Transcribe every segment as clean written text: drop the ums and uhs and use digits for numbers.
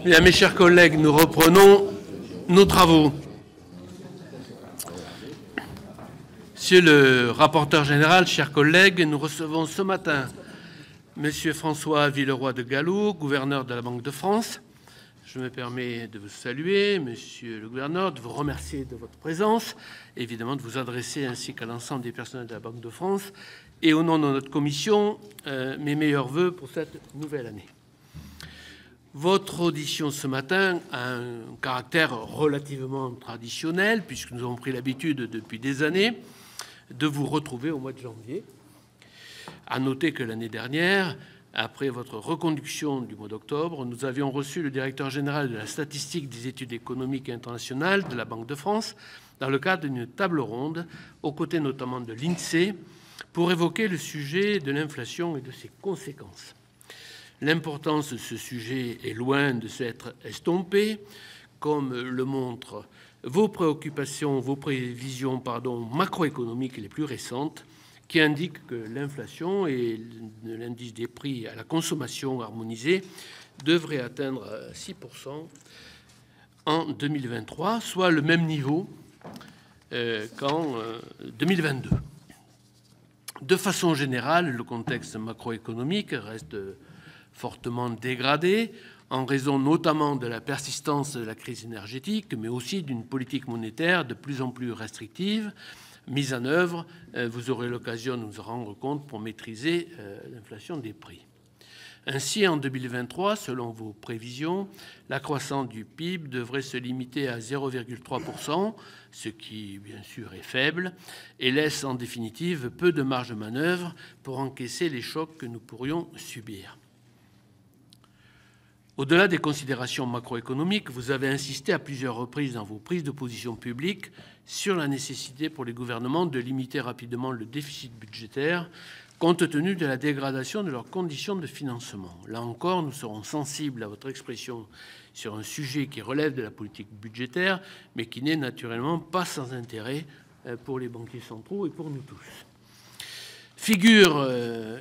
Bien, mes chers collègues, nous reprenons nos travaux. Monsieur le rapporteur général, chers collègues, nous recevons ce matin Monsieur François Villeroy de Galhau, gouverneur de la Banque de France. Je me permets de vous saluer, Monsieur le gouverneur, de vous remercier de votre présence, évidemment de vous adresser ainsi qu'à l'ensemble des personnels de la Banque de France, et au nom de notre commission, mes meilleurs voeux pour cette nouvelle année. Votre audition ce matin a un caractère relativement traditionnel, puisque nous avons pris l'habitude depuis des années de vous retrouver au mois de janvier. À noter que l'année dernière, après votre reconduction du mois d'octobre, nous avions reçu le directeur général de la statistique des études économiques internationales de la Banque de France dans le cadre d'une table ronde, aux côtés notamment de l'INSEE, pour évoquer le sujet de l'inflation et de ses conséquences. L'importance de ce sujet est loin de s'être estompée, comme le montrent vos préoccupations, vos prévisions macroéconomiques les plus récentes, qui indiquent que l'inflation et l'indice des prix à la consommation harmonisé devraient atteindre 6% en 2023, soit le même niveau qu'en 2022. De façon générale, le contexte macroéconomique reste fortement dégradé, en raison notamment de la persistance de la crise énergétique, mais aussi d'une politique monétaire de plus en plus restrictive, mise en œuvre, vous aurez l'occasion de nous en rendre compte, pour maîtriser l'inflation des prix. Ainsi, en 2023, selon vos prévisions, la croissance du PIB devrait se limiter à 0,3%, ce qui, bien sûr, est faible, et laisse en définitive peu de marge de manœuvre pour encaisser les chocs que nous pourrions subir. Au-delà des considérations macroéconomiques, vous avez insisté à plusieurs reprises dans vos prises de position publiques sur la nécessité pour les gouvernements de limiter rapidement le déficit budgétaire, compte tenu de la dégradation de leurs conditions de financement. Là encore, nous serons sensibles à votre expression sur un sujet qui relève de la politique budgétaire, mais qui n'est naturellement pas sans intérêt pour les banquiers centraux et pour nous tous. Figure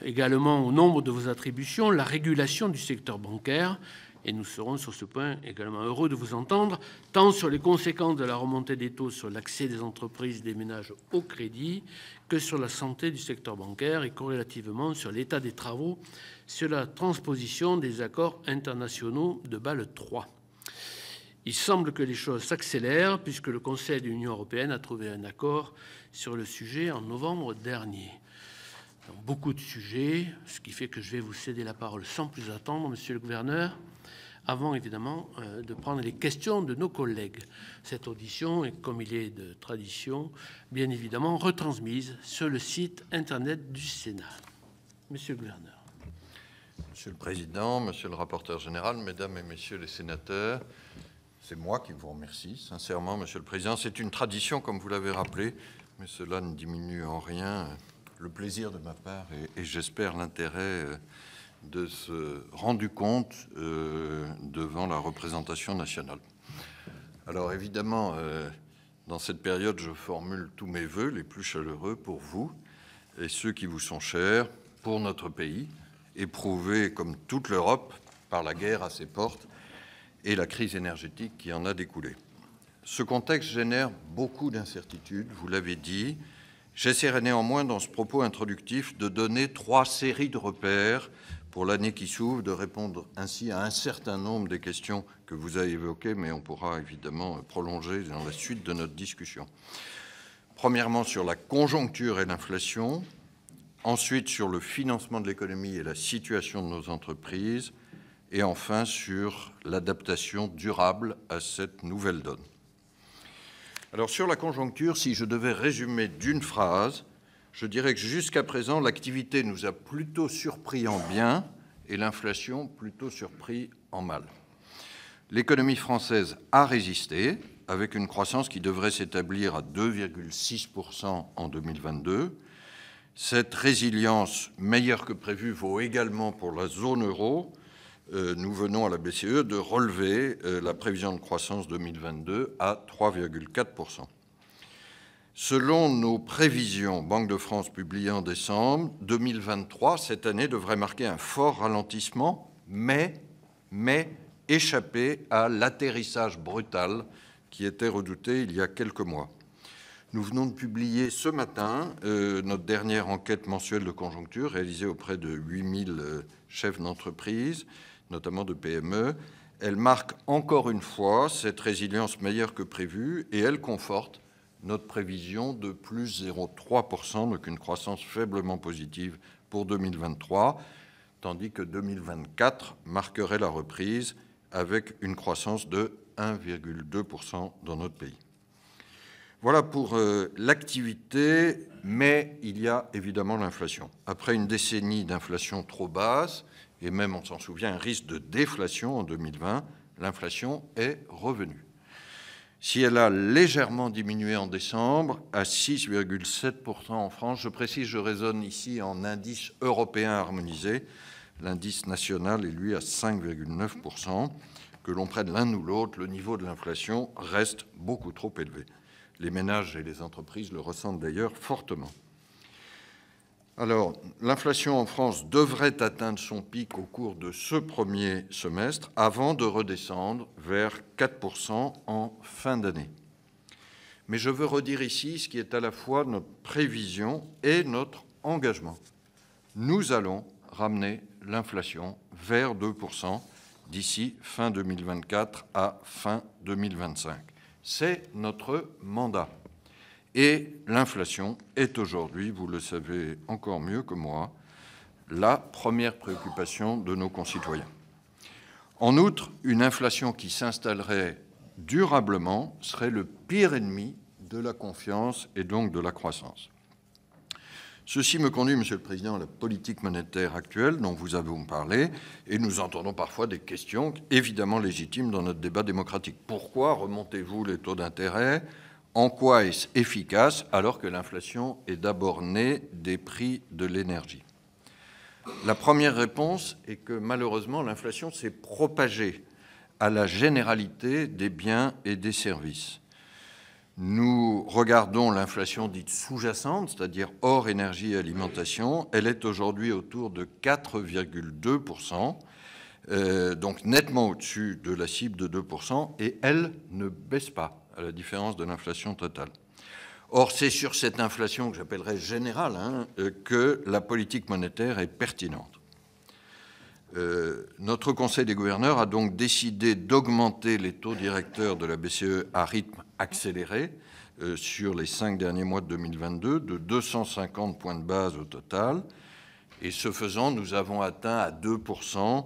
également au nombre de vos attributions la régulation du secteur bancaire, et nous serons sur ce point également heureux de vous entendre, tant sur les conséquences de la remontée des taux sur l'accès des entreprises et des ménages au crédit que sur la santé du secteur bancaire et corrélativement sur l'état des travaux sur la transposition des accords internationaux de Bâle III. Il semble que les choses s'accélèrent puisque le Conseil de l'Union européenne a trouvé un accord sur le sujet en novembre dernier. Donc, beaucoup de sujets, ce qui fait que je vais vous céder la parole sans plus attendre, Monsieur le gouverneur, avant évidemment de prendre les questions de nos collègues. Cette audition est, comme il est de tradition, bien évidemment retransmise sur le site internet du Sénat. Monsieur le gouverneur. Monsieur le Président, Monsieur le rapporteur général, Mesdames et Messieurs les sénateurs, c'est moi qui vous remercie, sincèrement, Monsieur le Président. C'est une tradition, comme vous l'avez rappelé, mais cela ne diminue en rien le plaisir de ma part et j'espère l'intérêt de ce rendu compte devant la représentation nationale. Alors évidemment, dans cette période, je formule tous mes voeux les plus chaleureux pour vous et ceux qui vous sont chers, pour notre pays, éprouvé comme toute l'Europe par la guerre à ses portes et la crise énergétique qui en a découlé. Ce contexte génère beaucoup d'incertitudes, vous l'avez dit. J'essaierai néanmoins, dans ce propos introductif, de donner 3 séries de repères pour l'année qui s'ouvre, de répondre ainsi à un certain nombre des questions que vous avez évoquées, mais on pourra évidemment prolonger dans la suite de notre discussion. Premièrement, sur la conjoncture et l'inflation, ensuite sur le financement de l'économie et la situation de nos entreprises, et enfin sur l'adaptation durable à cette nouvelle donne. Alors sur la conjoncture, si je devais résumer d'une phrase, je dirais que jusqu'à présent, l'activité nous a plutôt surpris en bien et l'inflation plutôt surpris en mal. L'économie française a résisté avec une croissance qui devrait s'établir à 2,6% en 2022. Cette résilience meilleure que prévue vaut également pour la zone euro. Nous venons à la BCE de relever la prévision de croissance 2022 à 3,4%. Selon nos prévisions, Banque de France publiées en décembre, 2023, cette année devrait marquer un fort ralentissement, mais échappé à l'atterrissage brutal qui était redouté il y a quelques mois. Nous venons de publier ce matin notre dernière enquête mensuelle de conjoncture réalisée auprès de 8000 chefs d'entreprise, notamment de PME. Elle marque encore une fois cette résilience meilleure que prévue et elle conforte notre prévision de plus 0,3%, donc une croissance faiblement positive pour 2023, tandis que 2024 marquerait la reprise avec une croissance de 1,2% dans notre pays. Voilà pour l'activité, mais il y a évidemment l'inflation. Après une décennie d'inflation trop basse, et même, on s'en souvient, un risque de déflation en 2020, l'inflation est revenue. Si elle a légèrement diminué en décembre, à 6,7% en France, je précise, je raisonne ici en indice européen harmonisé, l'indice national est lui à 5,9%, que l'on prenne l'un ou l'autre, le niveau de l'inflation reste beaucoup trop élevé. Les ménages et les entreprises le ressentent d'ailleurs fortement. Alors, l'inflation en France devrait atteindre son pic au cours de ce premier semestre avant de redescendre vers 4% en fin d'année. Mais je veux redire ici ce qui est à la fois notre prévision et notre engagement. Nous allons ramener l'inflation vers 2% d'ici fin 2024 à fin 2025. C'est notre mandat. Et l'inflation est aujourd'hui, vous le savez encore mieux que moi, la première préoccupation de nos concitoyens. En outre, une inflation qui s'installerait durablement serait le pire ennemi de la confiance et donc de la croissance. Ceci me conduit, Monsieur le Président, à la politique monétaire actuelle dont vous avez parlé, et nous entendons parfois des questions évidemment légitimes dans notre débat démocratique. Pourquoi remontez-vous les taux d'intérêt ? En quoi est-ce efficace alors que l'inflation est d'abord née des prix de l'énergie ? La première réponse est que malheureusement l'inflation s'est propagée à la généralité des biens et des services. Nous regardons l'inflation dite sous-jacente, c'est-à-dire hors énergie et alimentation. Elle est aujourd'hui autour de 4,2%, donc nettement au-dessus de la cible de 2%, et elle ne baisse pas, à la différence de l'inflation totale. Or, c'est sur cette inflation que j'appellerais générale que la politique monétaire est pertinente. Notre Conseil des gouverneurs a donc décidé d'augmenter les taux directeurs de la BCE à rythme accéléré sur les 5 derniers mois de 2022, de 250 points de base au total. Et ce faisant, nous avons atteint à 2%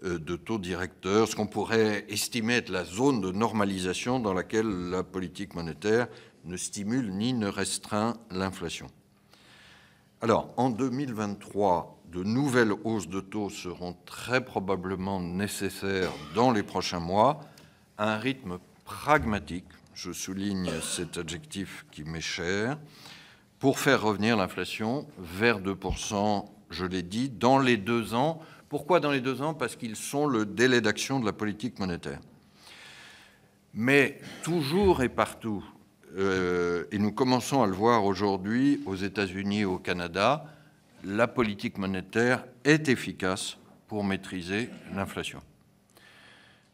de taux directeurs, ce qu'on pourrait estimer être la zone de normalisation dans laquelle la politique monétaire ne stimule ni ne restreint l'inflation. Alors, en 2023, de nouvelles hausses de taux seront très probablement nécessaires dans les prochains mois, à un rythme pragmatique, je souligne cet adjectif qui m'est cher, pour faire revenir l'inflation vers 2%, je l'ai dit, dans les 2 ans. Pourquoi dans les 2 ans ? Parce qu'ils sont le délai d'action de la politique monétaire. Mais toujours et partout, et nous commençons à le voir aujourd'hui aux États-Unis et au Canada, la politique monétaire est efficace pour maîtriser l'inflation.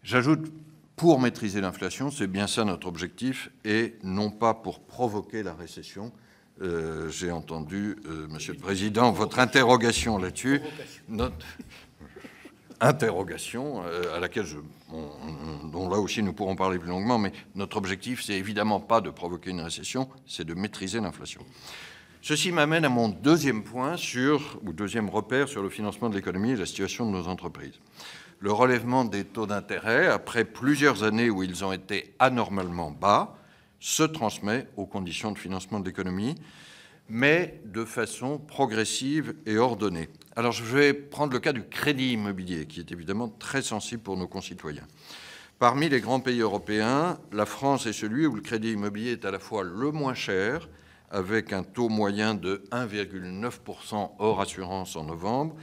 J'ajoute, pour maîtriser l'inflation, c'est bien ça notre objectif, et non pas pour provoquer la récession. J'ai entendu, Monsieur le Président, votre interrogation là-dessus. Notre interrogation, à laquelle dont là aussi nous pourrons parler plus longuement, mais notre objectif, c'est évidemment pas de provoquer une récession, c'est de maîtriser l'inflation. Ceci m'amène à mon deuxième point deuxième repère sur le financement de l'économie et la situation de nos entreprises. Le relèvement des taux d'intérêt, après plusieurs années où ils ont été anormalement bas, se transmet aux conditions de financement de l'économie, mais de façon progressive et ordonnée. Alors je vais prendre le cas du crédit immobilier, qui est évidemment très sensible pour nos concitoyens. Parmi les grands pays européens, la France est celui où le crédit immobilier est à la fois le moins cher, avec un taux moyen de 1,9% hors assurance en novembre.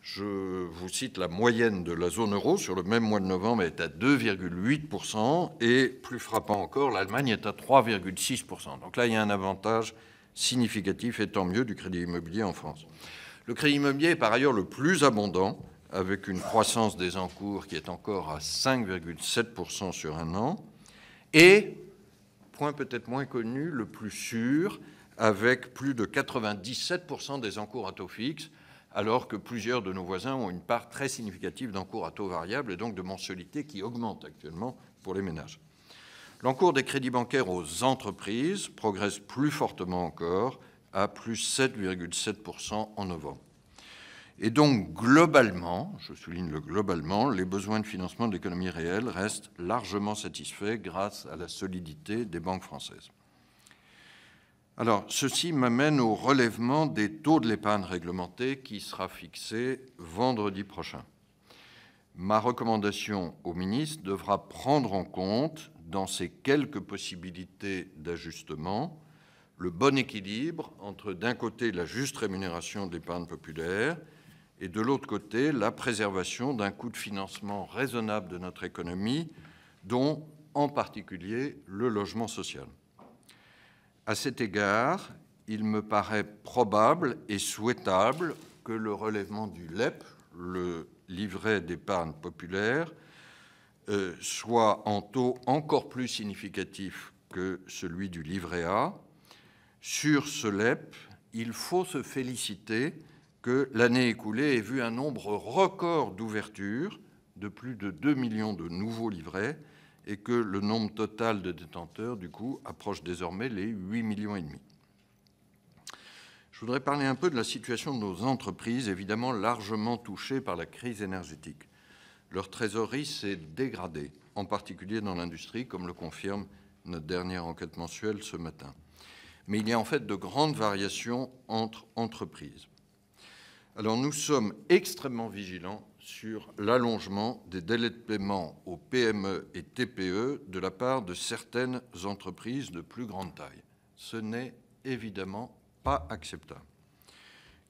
Je vous cite la moyenne de la zone euro sur le même mois de novembre est à 2,8% et plus frappant encore, l'Allemagne est à 3,6%. Donc là, il y a un avantage significatif et tant mieux du crédit immobilier en France. Le crédit immobilier est par ailleurs le plus abondant avec une croissance des encours qui est encore à 5,7% sur un an, et, point peut-être moins connu, le plus sûr, avec plus de 97% des encours à taux fixe, alors que plusieurs de nos voisins ont une part très significative d'encours à taux variable et donc de mensualité qui augmente actuellement pour les ménages. L'encours des crédits bancaires aux entreprises progresse plus fortement encore, à plus 7,7% en novembre. Et donc, globalement, je souligne le globalement, les besoins de financement de l'économie réelle restent largement satisfaits grâce à la solidité des banques françaises. Alors, ceci m'amène au relèvement des taux de l'épargne réglementée qui sera fixé vendredi prochain. Ma recommandation au ministre devra prendre en compte, dans ces quelques possibilités d'ajustement, le bon équilibre entre, d'un côté, la juste rémunération de l'épargne populaire et, de l'autre côté, la préservation d'un coût de financement raisonnable de notre économie, dont, en particulier, le logement social. À cet égard, il me paraît probable et souhaitable que le relèvement du LEP, le livret d'épargne populaire, soit en taux encore plus significatif que celui du livret A. Sur ce LEP, il faut se féliciter que l'année écoulée ait vu un nombre record d'ouvertures de plus de 2 millions de nouveaux livrets et que le nombre total de détenteurs, du coup, approche désormais les 8,5 millions. Je voudrais parler un peu de la situation de nos entreprises, évidemment largement touchées par la crise énergétique. Leur trésorerie s'est dégradée, en particulier dans l'industrie, comme le confirme notre dernière enquête mensuelle ce matin. Mais il y a en fait de grandes variations entre entreprises. Alors nous sommes extrêmement vigilants sur l'allongement des délais de paiement aux PME et TPE de la part de certaines entreprises de plus grande taille. Ce n'est évidemment pas acceptable.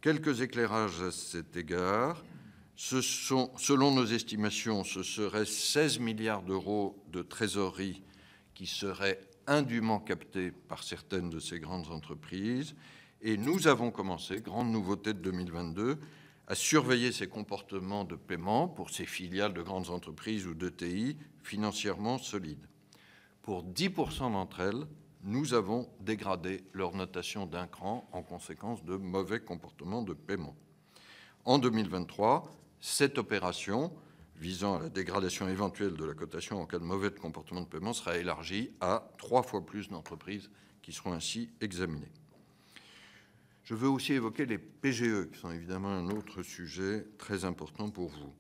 Quelques éclairages à cet égard. Selon nos estimations, ce serait 16 milliards d'euros de trésorerie qui seraient indûment captés par certaines de ces grandes entreprises. Et nous avons commencé, grande nouveauté de 2022, à surveiller ces comportements de paiement pour ces filiales de grandes entreprises ou d'ETI financièrement solides. Pour 10% d'entre elles, nous avons dégradé leur notation d'un cran en conséquence de mauvais comportements de paiement. En 2023, cette opération visant à la dégradation éventuelle de la cotation en cas de mauvais comportement de paiement sera élargie à 3 fois plus d'entreprises qui seront ainsi examinées. Je veux aussi évoquer les PGE, qui sont évidemment un autre sujet très important pour vous.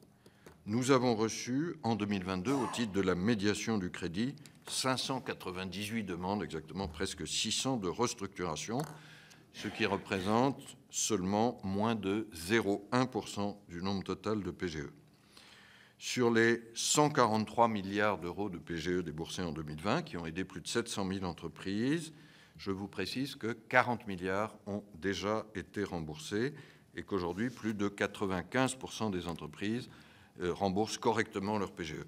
Nous avons reçu, en 2022, au titre de la médiation du crédit, 598 demandes, exactement presque 600 de restructuration, ce qui représente seulement moins de 0,1% du nombre total de PGE. Sur les 143 milliards d'euros de PGE déboursés en 2020, qui ont aidé plus de 700 000 entreprises, je vous précise que 40 milliards ont déjà été remboursés et qu'aujourd'hui, plus de 95% des entreprises remboursent correctement leur PGE.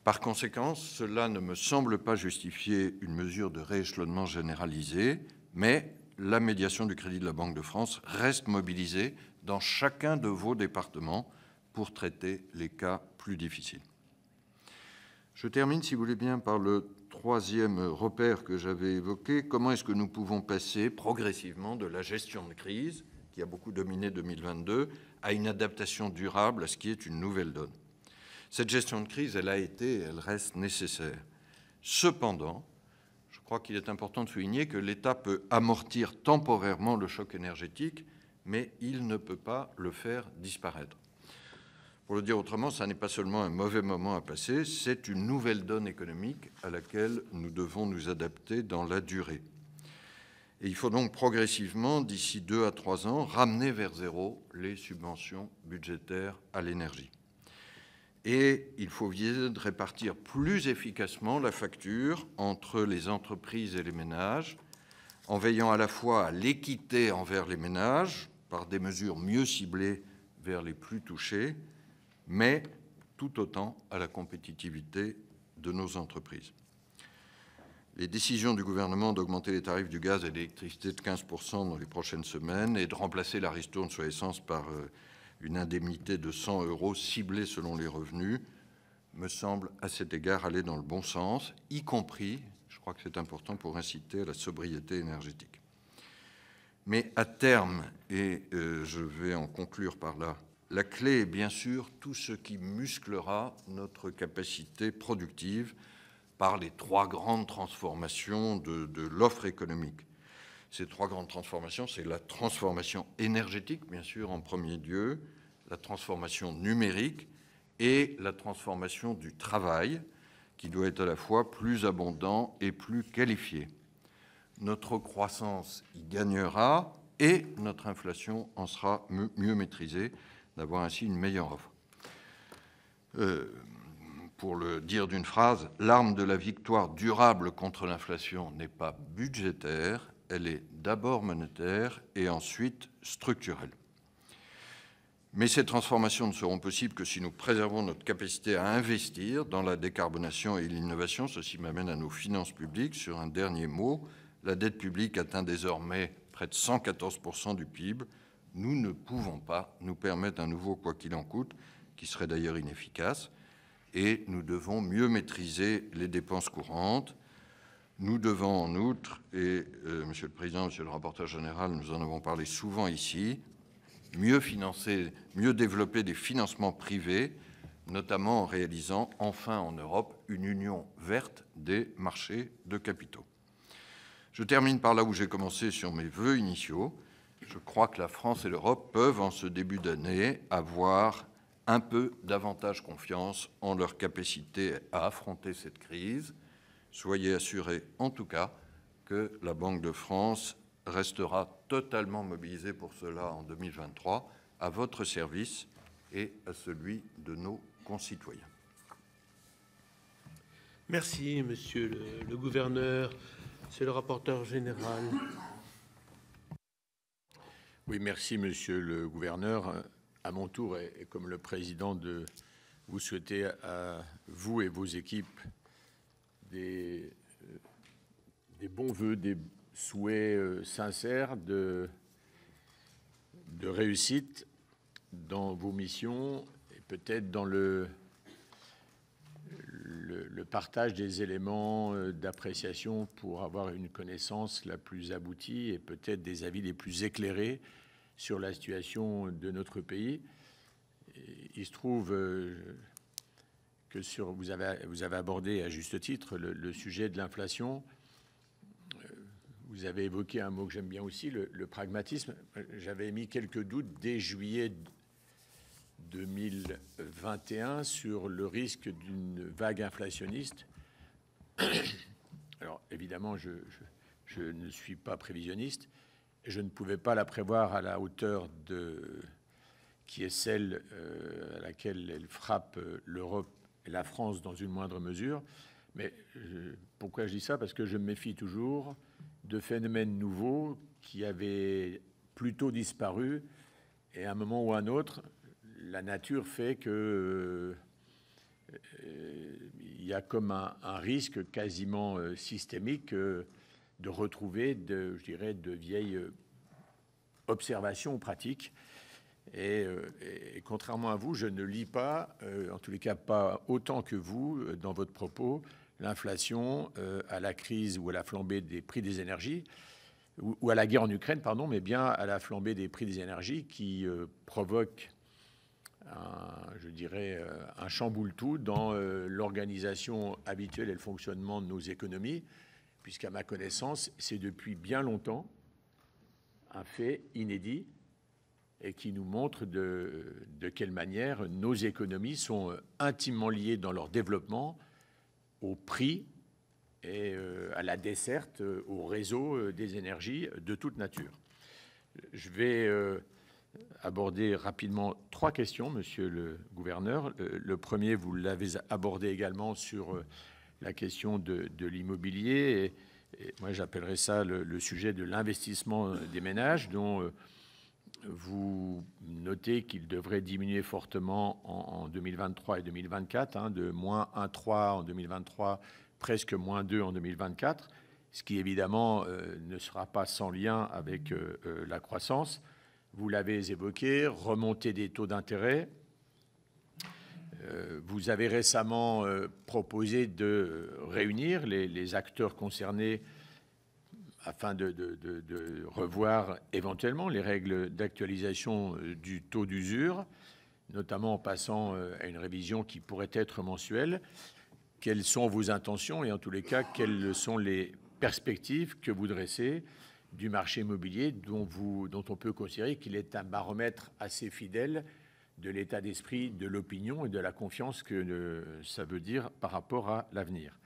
Par conséquent, cela ne me semble pas justifier une mesure de rééchelonnement généralisé, mais la médiation du crédit de la Banque de France reste mobilisée dans chacun de vos départements pour traiter les cas plus difficiles. Je termine, si vous voulez bien, par le troisième repère que j'avais évoqué. Comment est-ce que nous pouvons passer progressivement de la gestion de crise, qui a beaucoup dominé 2022, à une adaptation durable à ce qui est une nouvelle donne? Cette gestion de crise, elle a été et elle reste nécessaire. Cependant, je crois qu'il est important de souligner que l'État peut amortir temporairement le choc énergétique, mais il ne peut pas le faire disparaître. Pour le dire autrement, ça n'est pas seulement un mauvais moment à passer, c'est une nouvelle donne économique à laquelle nous devons nous adapter dans la durée. Et il faut donc progressivement, d'ici 2 à 3 ans, ramener vers zéro les subventions budgétaires à l'énergie. Et il faut viser de répartir plus efficacement la facture entre les entreprises et les ménages, en veillant à la fois à l'équité envers les ménages, par des mesures mieux ciblées vers les plus touchés, mais tout autant à la compétitivité de nos entreprises. Les décisions du gouvernement d'augmenter les tarifs du gaz et de l'électricité de 15% dans les prochaines semaines et de remplacer la ristourne sur l'essence par une indemnité de 100 € ciblée selon les revenus me semble à cet égard aller dans le bon sens, y compris, je crois que c'est important, pour inciter à la sobriété énergétique. Mais à terme, et je vais en conclure par là, la clé est bien sûr tout ce qui musclera notre capacité productive par les 3 grandes transformations de l'offre économique. Ces 3 grandes transformations, c'est la transformation énergétique, bien sûr, en premier lieu, la transformation numérique et la transformation du travail, qui doit être à la fois plus abondant et plus qualifié. Notre croissance y gagnera et notre inflation en sera mieux maîtrisée, d'avoir ainsi une meilleure offre. Pour le dire d'une phrase, l'arme de la victoire durable contre l'inflation n'est pas budgétaire, elle est d'abord monétaire et ensuite structurelle. Mais ces transformations ne seront possibles que si nous préservons notre capacité à investir dans la décarbonation et l'innovation. Ceci m'amène à nos finances publiques. Sur un dernier mot, la dette publique atteint désormais près de 114% du PIB. Nous ne pouvons pas nous permettre un nouveau quoi qu'il en coûte, qui serait d'ailleurs inefficace, et nous devons mieux maîtriser les dépenses courantes. Nous devons en outre, et Monsieur le Président, Monsieur le rapporteur général, nous en avons parlé souvent ici, mieux financer, mieux développer des financements privés, notamment en réalisant enfin en Europe une union verte des marchés de capitaux. Je termine par là où j'ai commencé sur mes vœux initiaux. Je crois que la France et l'Europe peuvent, en ce début d'année, avoir un peu davantage confiance en leur capacité à affronter cette crise. Soyez assurés, en tout cas, que la Banque de France restera totalement mobilisée pour cela en 2023, à votre service et à celui de nos concitoyens. Merci, Monsieur le gouverneur. Monsieur le rapporteur général. Oui, merci, Monsieur le gouverneur. À mon tour, et comme le président, de vous souhaiter à vous et vos équipes des bons voeux, des souhaits sincères de réussite dans vos missions et peut-être dans le partage des éléments d'appréciation pour avoir une connaissance la plus aboutie et peut-être des avis les plus éclairés sur la situation de notre pays. Il se trouve que vous avez abordé à juste titre le sujet de l'inflation. Vous avez évoqué un mot que j'aime bien aussi, le pragmatisme. J'avais émis quelques doutes dès juillet 2021 sur le risque d'une vague inflationniste. Alors évidemment, je ne suis pas prévisionniste et je ne pouvais pas la prévoir à la hauteur qui est celle à laquelle elle frappe l'Europe et la France dans une moindre mesure. Mais pourquoi je dis ça? Parce que je me méfie toujours de phénomènes nouveaux qui avaient plutôt disparu et à un moment ou à un autre, la nature fait que il y a comme un risque quasiment systémique de retrouver, je dirais, de vieilles observations ou pratiques. Et contrairement à vous, je ne lis pas, en tous les cas pas autant que vous, dans votre propos, l'inflation à la crise ou à la flambée des prix des énergies, ou à la guerre en Ukraine, pardon, mais bien à la flambée des prix des énergies qui provoque je dirais, un chamboule-tout dans l'organisation habituelle et le fonctionnement de nos économies, puisqu'à ma connaissance, c'est depuis bien longtemps un fait inédit et qui nous montre de quelle manière nos économies sont intimement liées dans leur développement au prix et à la desserte, au réseau des énergies de toute nature. Je vais aborder rapidement 3 questions, Monsieur le gouverneur. Le premier, vous l'avez abordé également sur la question de l'immobilier. Et moi, j'appellerais ça le sujet de l'investissement des ménages, dont vous notez qu'il devrait diminuer fortement en 2023 et 2024, de moins 1,3 en 2023, presque moins 2 en 2024, ce qui évidemment ne sera pas sans lien avec la croissance. vous l'avez évoqué, remontée des taux d'intérêt. Vous avez récemment proposé de réunir les acteurs concernés afin de revoir éventuellement les règles d'actualisation du taux d'usure, notamment en passant à une révision qui pourrait être mensuelle. Quelles sont vos intentions et en tous les cas, quelles sont les perspectives que vous dressez du marché immobilier dont on peut considérer qu'il est un baromètre assez fidèle de l'état d'esprit, de l'opinion et de la confiance que ça veut dire par rapport à l'avenir.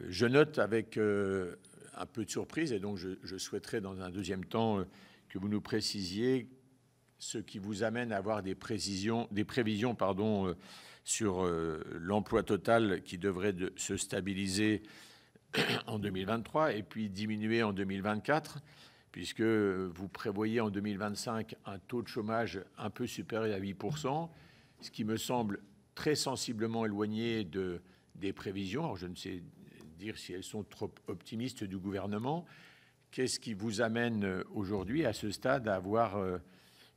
Je note avec un peu de surprise, et donc je souhaiterais dans un deuxième temps que vous nous précisiez ce qui vous amène à avoir des prévisions sur l'emploi total qui devrait se stabiliser en 2023 et puis diminuer en 2024, puisque vous prévoyez en 2025 un taux de chômage un peu supérieur à 8%, ce qui me semble très sensiblement éloigné des prévisions. Alors je ne sais dire si elles sont trop optimistes du gouvernement. Qu'est-ce qui vous amène aujourd'hui, à ce stade, à avoir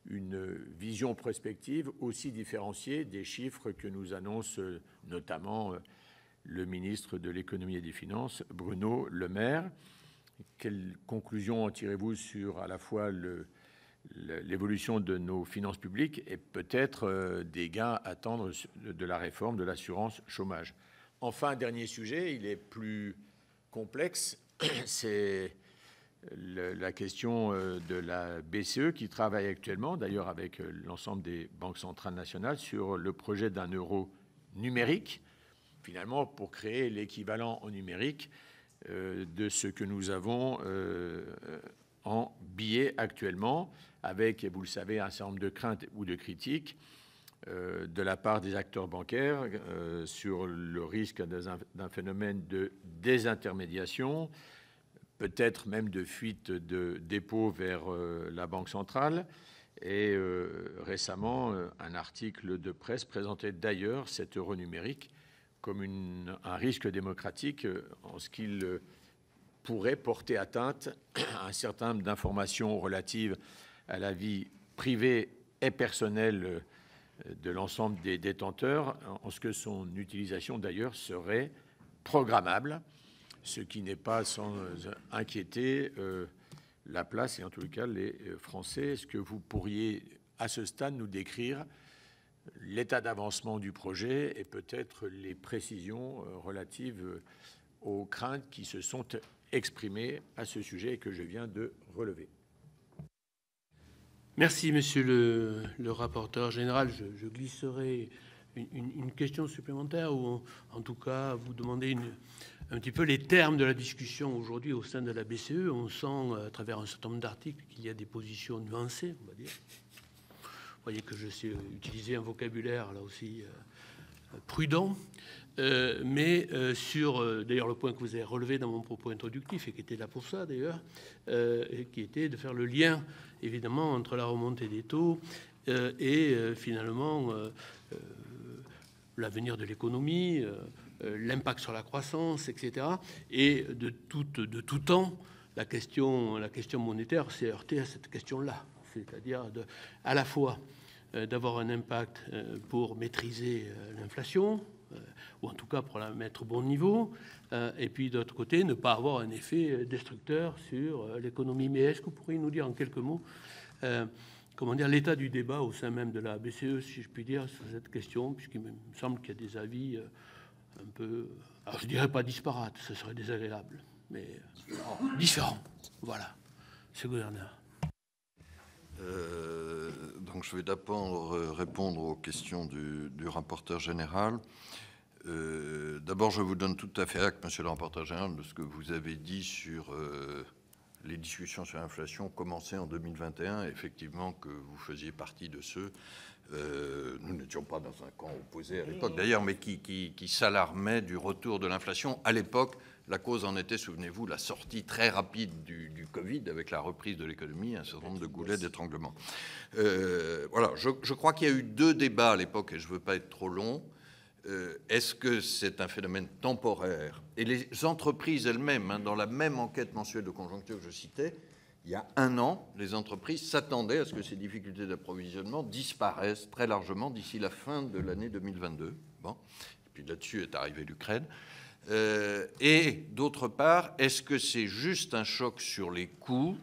une vision prospective aussi différenciée des chiffres que nous annonce notamment le ministre de l'économie et des finances, Bruno Le Maire? Quelles conclusions en tirez-vous sur à la fois l'évolution de nos finances publiques et peut-être des gains à attendre de la réforme de l'assurance chômage? Enfin, dernier sujet, il est plus complexe, c'est la question de la BCE qui travaille actuellement, d'ailleurs avec l'ensemble des banques centrales nationales, sur le projet d'un euro numérique, finalement pour créer l'équivalent en numérique de ce que nous avons en billets actuellement, avec, et vous le savez, un certain nombre de craintes ou de critiques de la part des acteurs bancaires sur le risque d'un phénomène de désintermédiation, peut-être même de fuite de dépôts vers la Banque centrale. Et récemment, un article de presse présentait d'ailleurs cet euro numérique comme un risque démocratique en ce qu'il pourrait porter atteinte à un certain nombre d'informations relatives à la vie privée et personnelle de l'ensemble des détenteurs, en ce que son utilisation d'ailleurs serait programmable, ce qui n'est pas sans inquiéter la place et en tous les cas les Français. Est-ce que vous pourriez à ce stade nous décrire l'état d'avancement du projet et peut-être les précisions relatives aux craintes qui se sont exprimées à ce sujet et que je viens de relever? Merci, monsieur le rapporteur général. Je glisserai une question supplémentaire ou en tout cas vous demander un petit peu les termes de la discussion aujourd'hui au sein de la BCE. On sent à travers un certain nombre d'articles qu'il y a des positions nuancées, on va dire. Vous voyez que je sais utiliser un vocabulaire là aussi prudent, mais sur d'ailleurs le point que vous avez relevé dans mon propos introductif et qui était là pour ça d'ailleurs, et qui était de faire le lien évidemment entre la remontée des taux et finalement l'avenir de l'économie, l'impact sur la croissance, etc. Et de tout temps, la question monétaire s'est heurtée à cette question-là, c'est-à-dire à la fois d'avoir un impact pour maîtriser l'inflation, ou en tout cas pour la mettre au bon niveau, et puis d'autre côté, ne pas avoir un effet destructeur sur l'économie. Mais est-ce que vous pourriez nous dire en quelques mots comment dire l'état du débat au sein même de la BCE, si je puis dire, sur cette question, puisqu'il me semble qu'il y a des avis un peu, alors je dirais pas disparates, ce serait désagréable, mais différents. Voilà, monsieur le gouverneur. Donc je vais d'abord répondre aux questions du rapporteur général. D'abord, je vous donne tout à fait acte, monsieur le rapporteur général, de ce que vous avez dit sur les discussions sur l'inflation commencées en 2021, effectivement que vous faisiez partie de ceux, nous n'étions pas dans un camp opposé à l'époque d'ailleurs, mais qui s'alarmaient du retour de l'inflation. À l'époque, la cause en était, souvenez-vous, la sortie très rapide du Covid avec la reprise de l'économie, un certain nombre de goulets d'étranglement. Voilà, je crois qu'il y a eu deux débats à l'époque, et je ne veux pas être trop long. Est-ce que c'est un phénomène temporaire? Et les entreprises elles-mêmes, dans la même enquête mensuelle de conjoncture que je citais, Il y a un an, les entreprises s'attendaient à ce que ces difficultés d'approvisionnement disparaissent très largement d'ici la fin de l'année 2022. Bon. Et puis là-dessus est arrivée l'Ukraine. Et d'autre part, est-ce que c'est juste un choc sur les coûts,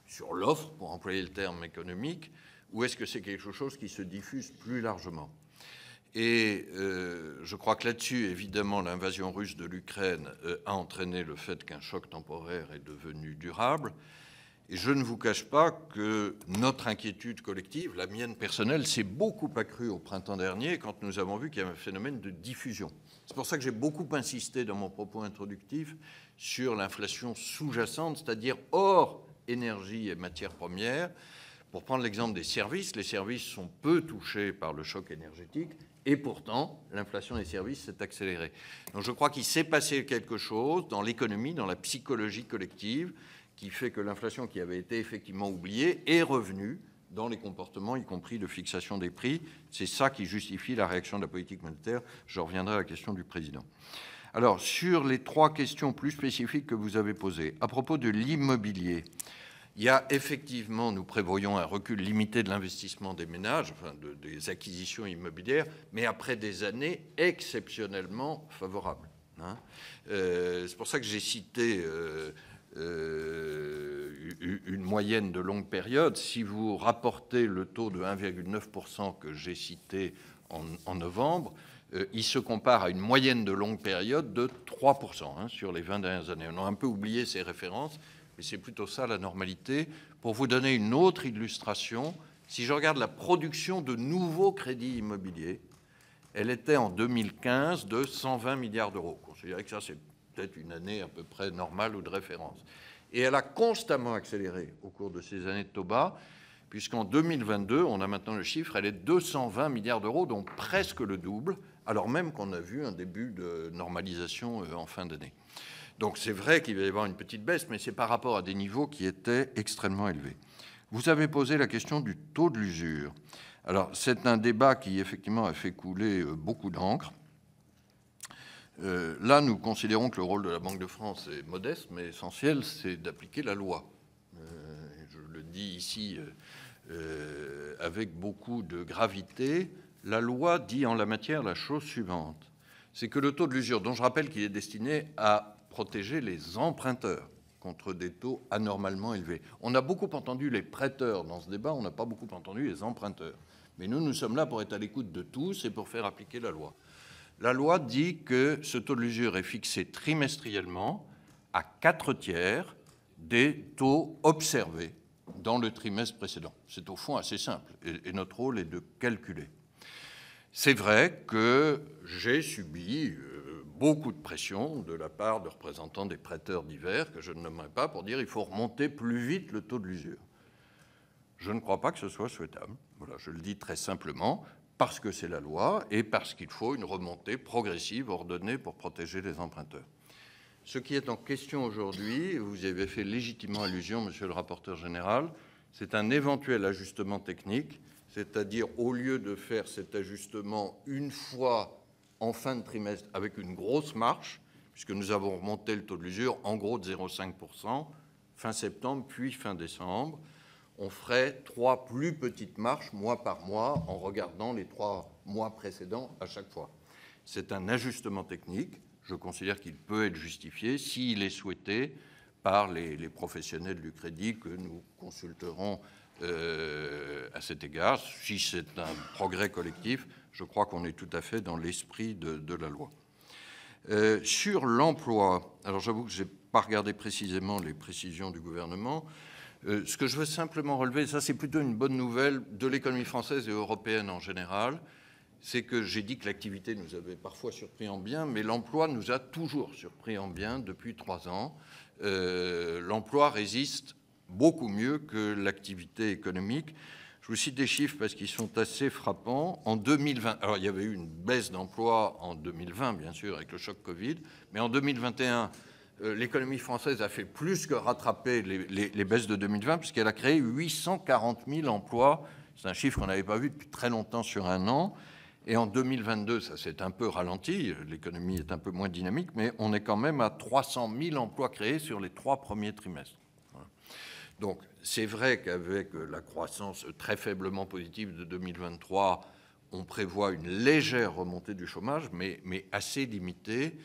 sur l'offre, pour employer le terme économique, ou est-ce que c'est quelque chose qui se diffuse plus largement ? Et je crois que là-dessus, évidemment, l'invasion russe de l'Ukraine a entraîné le fait qu'un choc temporaire est devenu durable. Et je ne vous cache pas que notre inquiétude collective, la mienne personnelle, s'est beaucoup accrue au printemps dernier quand nous avons vu qu'il y avait un phénomène de diffusion. C'est pour ça que j'ai beaucoup insisté dans mon propos introductif sur l'inflation sous-jacente, c'est-à-dire hors énergie et matières premières. Pour prendre l'exemple des services, les services sont peu touchés par le choc énergétique et pourtant, l'inflation des services s'est accélérée. Donc je crois qu'il s'est passé quelque chose dans l'économie, dans la psychologie collective, qui fait que l'inflation qui avait été effectivement oubliée est revenue dans les comportements, y compris de fixation des prix. C'est ça qui justifie la réaction de la politique monétaire. Je reviendrai à la question du président. Alors, sur les 3 questions plus spécifiques que vous avez posées, à propos de l'immobilier, il y a effectivement, nous prévoyons un recul limité de l'investissement des ménages, enfin des acquisitions immobilières, mais après des années exceptionnellement favorables. Hein. C'est pour ça que j'ai cité une moyenne de longue période. Si vous rapportez le taux de 1,9% que j'ai cité en novembre, il se compare à une moyenne de longue période de 3% sur les 20 dernières années. On a un peu oublié ces références, mais c'est plutôt ça la normalité. Pour vous donner une autre illustration, si je regarde la production de nouveaux crédits immobiliers, elle était en 2015 de 120 milliards d'euros. Considérez que ça, c'est peut-être une année à peu près normale ou de référence. Et elle a constamment accéléré au cours de ces années de taux bas, puisqu'en 2022, on a maintenant le chiffre, elle est de 220 milliards d'euros, donc presque le double, alors même qu'on a vu un début de normalisation en fin d'année. Donc c'est vrai qu'il va y avoir une petite baisse, mais c'est par rapport à des niveaux qui étaient extrêmement élevés. Vous avez posé la question du taux de l'usure. Alors c'est un débat qui effectivement a fait couler beaucoup d'encre. Là, nous considérons que le rôle de la Banque de France est modeste, mais essentiel, c'est d'appliquer la loi. Je le dis ici avec beaucoup de gravité. La loi dit en la matière la chose suivante. C'est que le taux de l'usure, dont je rappelle qu'il est destiné à protéger les emprunteurs contre des taux anormalement élevés. On a beaucoup entendu les prêteurs dans ce débat, on n'a pas beaucoup entendu les emprunteurs. Mais nous sommes là pour être à l'écoute de tous et pour faire appliquer la loi. La loi dit que ce taux de l'usure est fixé trimestriellement à 4/3 des taux observés dans le trimestre précédent. C'est au fond assez simple et notre rôle est de calculer. C'est vrai que j'ai subi beaucoup de pression de la part de représentants des prêteurs divers, que je ne nommerai pas, pour dire qu'il faut remonter plus vite le taux de l'usure. Je ne crois pas que ce soit souhaitable. Voilà, je le dis très simplement, parce que c'est la loi et parce qu'il faut une remontée progressive, ordonnée, pour protéger les emprunteurs. Ce qui est en question aujourd'hui, vous y avez fait légitimement allusion, monsieur le rapporteur général, c'est un éventuel ajustement technique, c'est-à-dire au lieu de faire cet ajustement une fois en fin de trimestre avec une grosse marche, puisque nous avons remonté le taux de l'usure en gros de 0,5%, fin septembre puis fin décembre, on ferait 3 plus petites marches mois par mois en regardant les 3 mois précédents à chaque fois. C'est un ajustement technique. Je considère qu'il peut être justifié s'il est souhaité par les professionnels du crédit que nous consulterons à cet égard. Si c'est un progrès collectif, je crois qu'on est tout à fait dans l'esprit de la loi. Sur l'emploi, alors j'avoue que je n'ai pas regardé précisément les précisions du gouvernement. Ce que je veux simplement relever, ça c'est plutôt une bonne nouvelle de l'économie française et européenne en général, c'est que j'ai dit que l'activité nous avait parfois surpris en bien, mais l'emploi nous a toujours surpris en bien depuis 3 ans. L'emploi résiste beaucoup mieux que l'activité économique. Je vous cite des chiffres parce qu'ils sont assez frappants. En 2020, alors il y avait eu une baisse d'emploi en 2020, bien sûr, avec le choc Covid, mais en 2021, l'économie française a fait plus que rattraper les baisses de 2020, puisqu'elle a créé 840 000 emplois. C'est un chiffre qu'on n'avait pas vu depuis très longtemps sur un an. Et en 2022, ça s'est un peu ralenti, l'économie est un peu moins dynamique, mais on est quand même à 300 000 emplois créés sur les 3 premiers trimestres. Voilà. Donc, c'est vrai qu'avec la croissance très faiblement positive de 2023, on prévoit une légère remontée du chômage, mais assez limitée.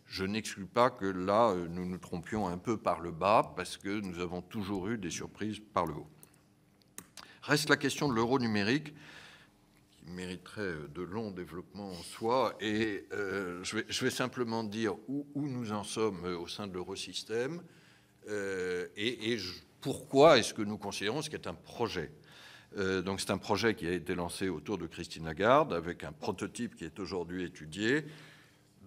Je n'exclus pas que là, nous nous trompions un peu par le bas, parce que nous avons toujours eu des surprises par le haut. Reste la question de l'euro numérique, qui mériterait de longs développements en soi, et je vais simplement dire où nous en sommes au sein de l'eurosystème, pourquoi est-ce que nous considérons ce qui est un projet. Donc c'est un projet qui a été lancé autour de Christine Lagarde, avec un prototype qui est aujourd'hui étudié,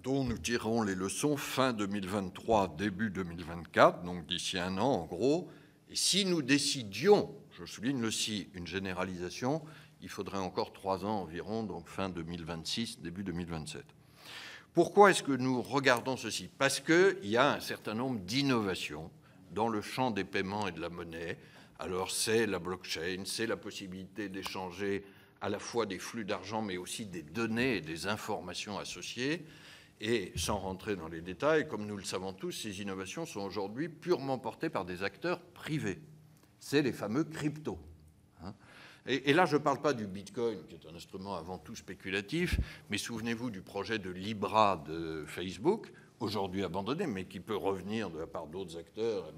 dont nous tirerons les leçons fin 2023, début 2024, donc d'ici un an en gros. Et si nous décidions, je souligne le si, une généralisation, il faudrait encore 3 ans environ, donc fin 2026, début 2027. Pourquoi est-ce que nous regardons ceci? Parce qu'il y a un certain nombre d'innovations dans le champ des paiements et de la monnaie. Alors c'est la blockchain, c'est la possibilité d'échanger à la fois des flux d'argent, mais aussi des données et des informations associées. Et sans rentrer dans les détails, comme nous le savons tous, ces innovations sont aujourd'hui purement portées par des acteurs privés. C'est les fameux cryptos. Et là, je ne parle pas du Bitcoin, qui est un instrument avant tout spéculatif, mais souvenez-vous du projet de Libra de Facebook, aujourd'hui abandonné, mais qui peut revenir de la part d'autres acteurs,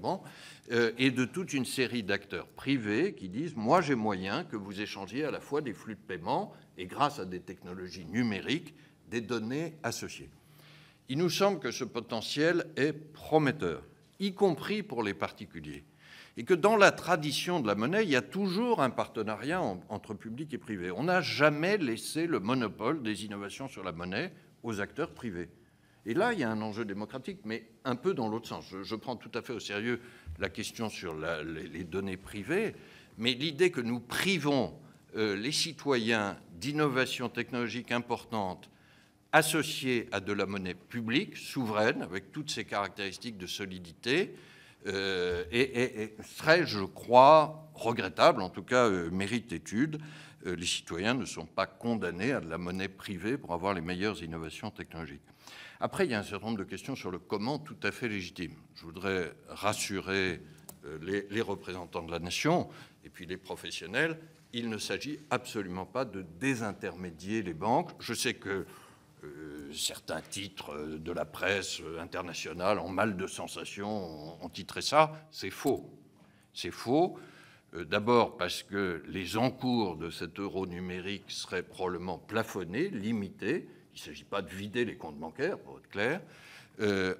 et de toute une série d'acteurs privés qui disent « moi, j'ai moyen que vous échangiez à la fois des flux de paiement et grâce à des technologies numériques, des données associées ». Il nous semble que ce potentiel est prometteur, y compris pour les particuliers, et que dans la tradition de la monnaie, il y a toujours un partenariat entre public et privé. On n'a jamais laissé le monopole des innovations sur la monnaie aux acteurs privés. Et là, il y a un enjeu démocratique, mais un peu dans l'autre sens. Je prends tout à fait au sérieux la question sur les données privées, mais l'idée que nous privons les citoyens d'innovations technologiques importantes associées à de la monnaie publique, souveraine, avec toutes ses caractéristiques de solidité, et serait, je crois, regrettable, en tout cas mérite étude. Les citoyens ne sont pas condamnés à de la monnaie privée pour avoir les meilleures innovations technologiques. Après, il y a un certain nombre de questions sur le comment tout à fait légitimes. Je voudrais rassurer les représentants de la nation et puis les professionnels. Il ne s'agit absolument pas de désintermédier les banques. Je sais que certains titres de la presse internationale en mal de sensation ont titré ça. C'est faux. C'est faux. D'abord parce que les encours de cet euro numérique seraient probablement plafonnés, limités. Il ne s'agit pas de vider les comptes bancaires, pour être clair.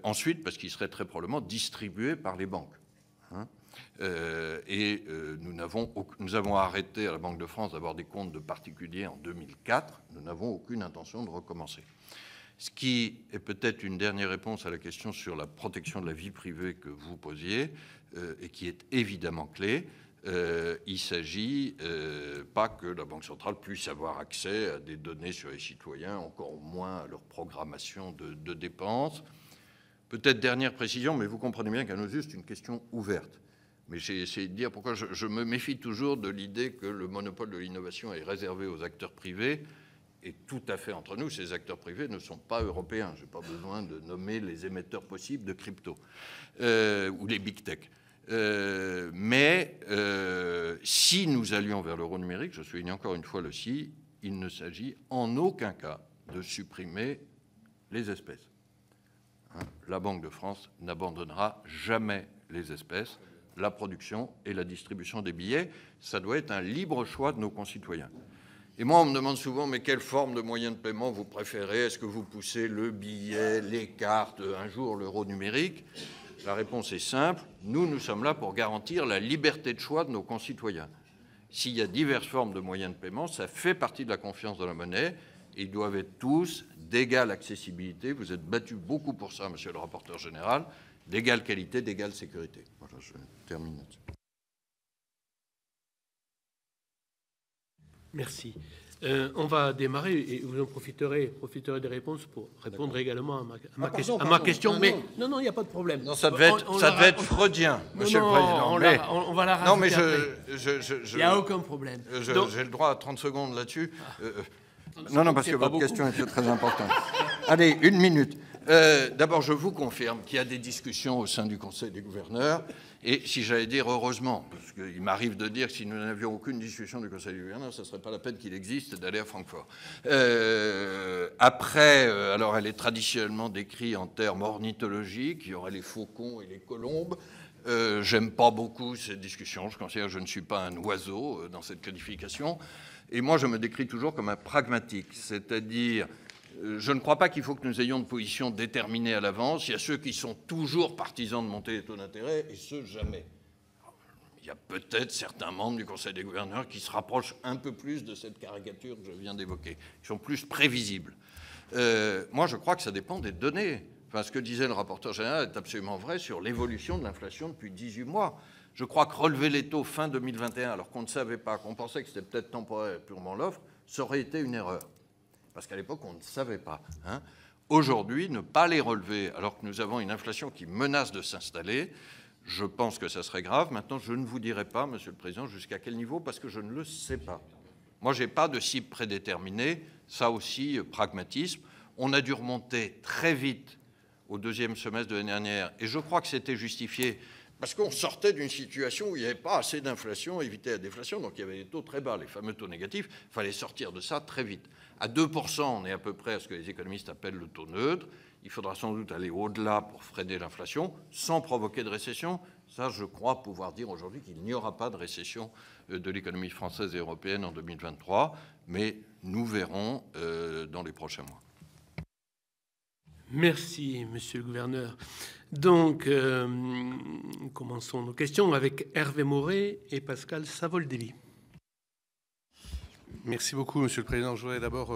Ensuite, parce qu'ils seraient très probablement distribués par les banques. Nous avons arrêté à la Banque de France d'avoir des comptes de particuliers en 2004. Nous n'avons aucune intention de recommencer. Ce qui est peut-être une dernière réponse à la question sur la protection de la vie privée que vous posiez, et qui est évidemment clé. Il ne s'agit pas que la Banque centrale puisse avoir accès à des données sur les citoyens, encore moins à leur programmation de dépenses. Peut-être dernière précision, mais vous comprenez bien qu'à nos yeux, c'est une question ouverte. Mais j'ai essayé de dire pourquoi je me méfie toujours de l'idée que le monopole de l'innovation est réservé aux acteurs privés. Et tout à fait entre nous, ces acteurs privés ne sont pas européens. Je n'ai pas besoin de nommer les émetteurs possibles de crypto ou les big tech. Mais si nous allions vers l'euro numérique, je souligne encore une fois le si, il ne s'agit en aucun cas de supprimer les espèces. La Banque de France n'abandonnera jamais les espèces, la production et la distribution des billets. Ça doit être un libre choix de nos concitoyens. Et moi, on me demande souvent, mais quelle forme de moyen de paiement vous préférez? Est-ce que vous poussez le billet, les cartes, un jour l'euro numérique? La réponse est simple. Nous sommes là pour garantir la liberté de choix de nos concitoyens. S'il y a diverses formes de moyens de paiement, ça fait partie de la confiance dans la monnaie. Et ils doivent être tous d'égale accessibilité. Vous êtes battu beaucoup pour ça, monsieur le rapporteur général. D'égale qualité, d'égale sécurité. Voilà, je termine là-dessus. Merci. On va démarrer et vous en profiterez des réponses pour répondre également à ma question. Mais non, il n'y a pas de problème. Non, ça devait être freudien, monsieur le Président. On va la rajouter. Non, mais il n'y a aucun problème. J'ai le droit à 30 secondes là-dessus. Non, parce que votre question était très importante. Allez, 1 minute. D'abord, je vous confirme qu'il y a des discussions au sein du Conseil des gouverneurs, et si j'allais dire heureusement, parce qu'il m'arrive de dire que si nous n'avions aucune discussion du Conseil des gouverneurs, ça ne serait pas la peine qu'il existe d'aller à Francfort. Après, alors elle est traditionnellement décrite en termes ornithologiques, il y aurait les faucons et les colombes. J'aime pas beaucoup cette discussion, je considère que je ne suis pas un oiseau dans cette codification, et moi je me décris toujours comme un pragmatique, c'est-à-dire je ne crois pas qu'il faut que nous ayons de position déterminée à l'avance. Il y a ceux qui sont toujours partisans de monter les taux d'intérêt et ceux jamais. Il y a peut-être certains membres du Conseil des gouverneurs qui se rapprochent un peu plus de cette caricature que je viens d'évoquer, qui sont plus prévisibles. Moi, je crois que ça dépend des données. Enfin, ce que disait le rapporteur général est absolument vrai sur l'évolution de l'inflation depuis 18 mois. Je crois que relever les taux fin 2021, alors qu'on ne savait pas, qu'on pensait que c'était peut-être temporaire, purement l'offre, ça aurait été une erreur. Parce qu'à l'époque, on ne savait pas. Hein. Aujourd'hui, ne pas les relever, alors que nous avons une inflation qui menace de s'installer, je pense que ça serait grave. Maintenant, je ne vous dirai pas, Monsieur le Président, jusqu'à quel niveau, parce que je ne le sais pas. Moi, je n'ai pas de cible prédéterminée. Ça aussi, pragmatisme. On a dû remonter très vite au deuxième semestre de l'année dernière, et je crois que c'était justifié, parce qu'on sortait d'une situation où il n'y avait pas assez d'inflation, éviter la déflation, donc il y avait des taux très bas, les fameux taux négatifs. Il fallait sortir de ça très vite. À 2%, on est à peu près à ce que les économistes appellent le taux neutre. Il faudra sans doute aller au-delà pour freiner l'inflation, sans provoquer de récession. Ça, je crois pouvoir dire aujourd'hui qu'il n'y aura pas de récession de l'économie française et européenne en 2023, mais nous verrons dans les prochains mois. Merci, Monsieur le Gouverneur. Donc, commençons nos questions avec Hervé Maurey et Pascal Savoldelli. Merci beaucoup, Monsieur le Président. Je voudrais d'abord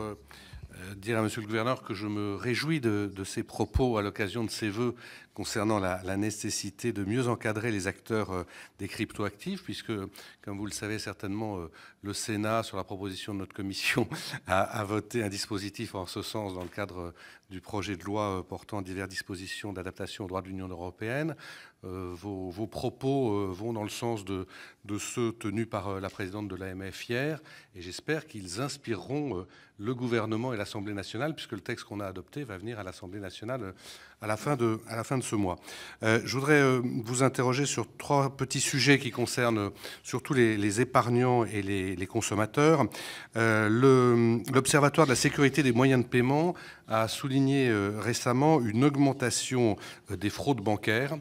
dire à Monsieur le Gouverneur que je me réjouis de ses propos à l'occasion de ses vœux concernant la nécessité de mieux encadrer les acteurs des cryptoactifs, puisque, comme vous le savez certainement, le Sénat, sur la proposition de notre commission, a voté un dispositif en ce sens dans le cadre du projet de loi portant diverses dispositions d'adaptation au droit de l'Union européenne. Vos propos vont dans le sens de ceux tenus par la présidente de l'AMF hier, et j'espère qu'ils inspireront le gouvernement et l'Assemblée nationale, puisque le texte qu'on a adopté va venir à l'Assemblée nationale à la fin de ce mois. Je voudrais vous interroger sur 3 petits sujets qui concernent surtout les épargnants et les consommateurs. L'Observatoire de la sécurité des moyens de paiement a souligné récemment une augmentation des fraudes bancaires,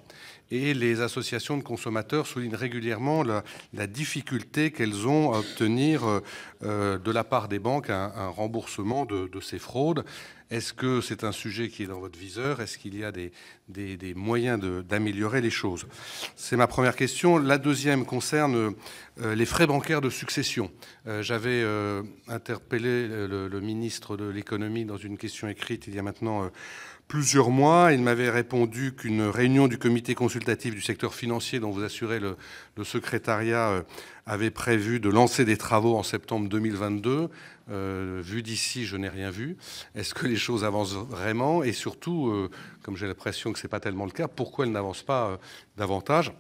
et les associations de consommateurs soulignent régulièrement la difficulté qu'elles ont à obtenir de la part des banques un remboursement de ces fraudes. Est-ce que c'est un sujet qui est dans votre viseur? Est-ce qu'il y a des moyens d'améliorer les choses? C'est ma première question. La deuxième concerne les frais bancaires de succession. J'avais interpellé le ministre de l'économie dans une question écrite il y a maintenant plusieurs mois. Il m'avait répondu qu'une réunion du comité consultatif du secteur financier dont vous assurez le secrétariat avait prévu de lancer des travaux en septembre 2022. Vu d'ici, je n'ai rien vu. Est-ce que les choses avancent vraiment? Et surtout, comme j'ai l'impression que ce n'est pas tellement le cas, pourquoi elles n'avancent pas davantage?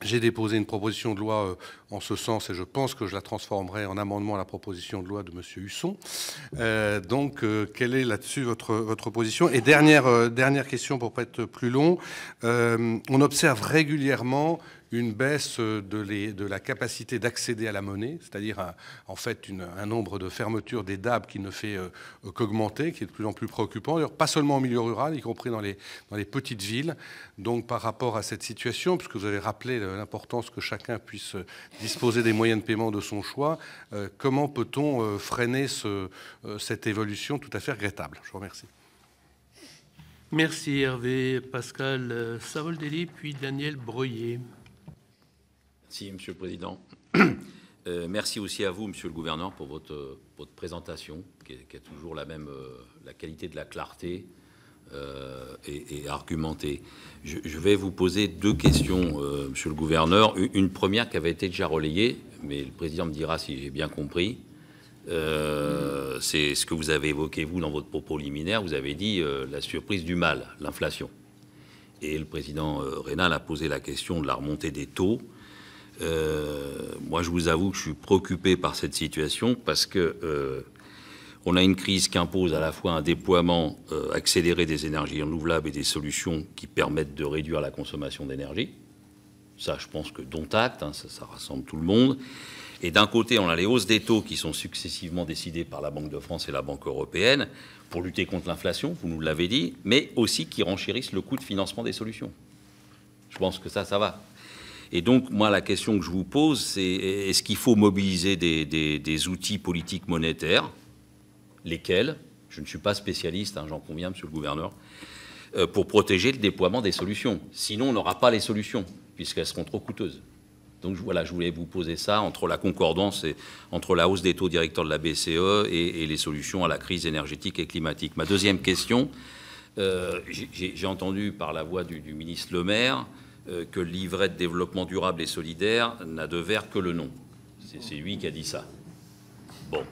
J'ai déposé une proposition de loi en ce sens et je pense que je la transformerai en amendement à la proposition de loi de M. Husson. Donc, quelle est là-dessus votre position? Et dernière question pour ne pas être plus long. On observe régulièrement une baisse de la capacité d'accéder à la monnaie, c'est-à-dire en fait un nombre de fermetures des DAB qui ne fait qu'augmenter, qui est de plus en plus préoccupant. D'ailleurs, pas seulement en milieu rural, y compris dans les petites villes. Donc par rapport à cette situation, puisque vous avez rappelé l'importance que chacun puisse disposer des moyens de paiement de son choix, comment peut-on freiner cette évolution tout à fait regrettable? Je vous remercie. Merci Hervé. Pascal Savoldelli, puis Daniel Breuiller. Merci, Monsieur le Président. Merci aussi à vous, Monsieur le Gouverneur, pour votre présentation, qui est toujours la même, la qualité de la clarté et argumentée. Je vais vous poser 2 questions, Monsieur le Gouverneur. Une première qui avait été déjà relayée, mais le Président me dira si j'ai bien compris. C'est ce que vous avez évoqué, vous, dans votre propos liminaire. Vous avez dit la surprise du mal, l'inflation. Et le Président Rénal a posé la question de la remontée des taux. Moi, je vous avoue que je suis préoccupé par cette situation parce que On a une crise qui impose à la fois un déploiement accéléré des énergies renouvelables et des solutions qui permettent de réduire la consommation d'énergie. Ça, je pense que dont acte, hein, ça rassemble tout le monde. Et d'un côté, on a les hausses des taux qui sont successivement décidées par la Banque de France et la Banque européenne pour lutter contre l'inflation, vous nous l'avez dit, mais aussi qui renchérissent le coût de financement des solutions. Je pense que ça va. Et donc, moi, la question que je vous pose, c'est est-ce qu'il faut mobiliser des outils politiques monétaires, lesquels, je ne suis pas spécialiste, hein, j'en conviens, monsieur le gouverneur, pour protéger le déploiement des solutions. Sinon, on n'aura pas les solutions, puisqu'elles seront trop coûteuses. Donc voilà, je voulais vous poser ça entre la concordance et entre la hausse des taux directeurs de la BCE et les solutions à la crise énergétique et climatique. Ma deuxième question, j'ai entendu par la voix du ministre Le Maire que le livret de développement durable et solidaire n'a de vert que le nom. C'est lui qui a dit ça. Bon.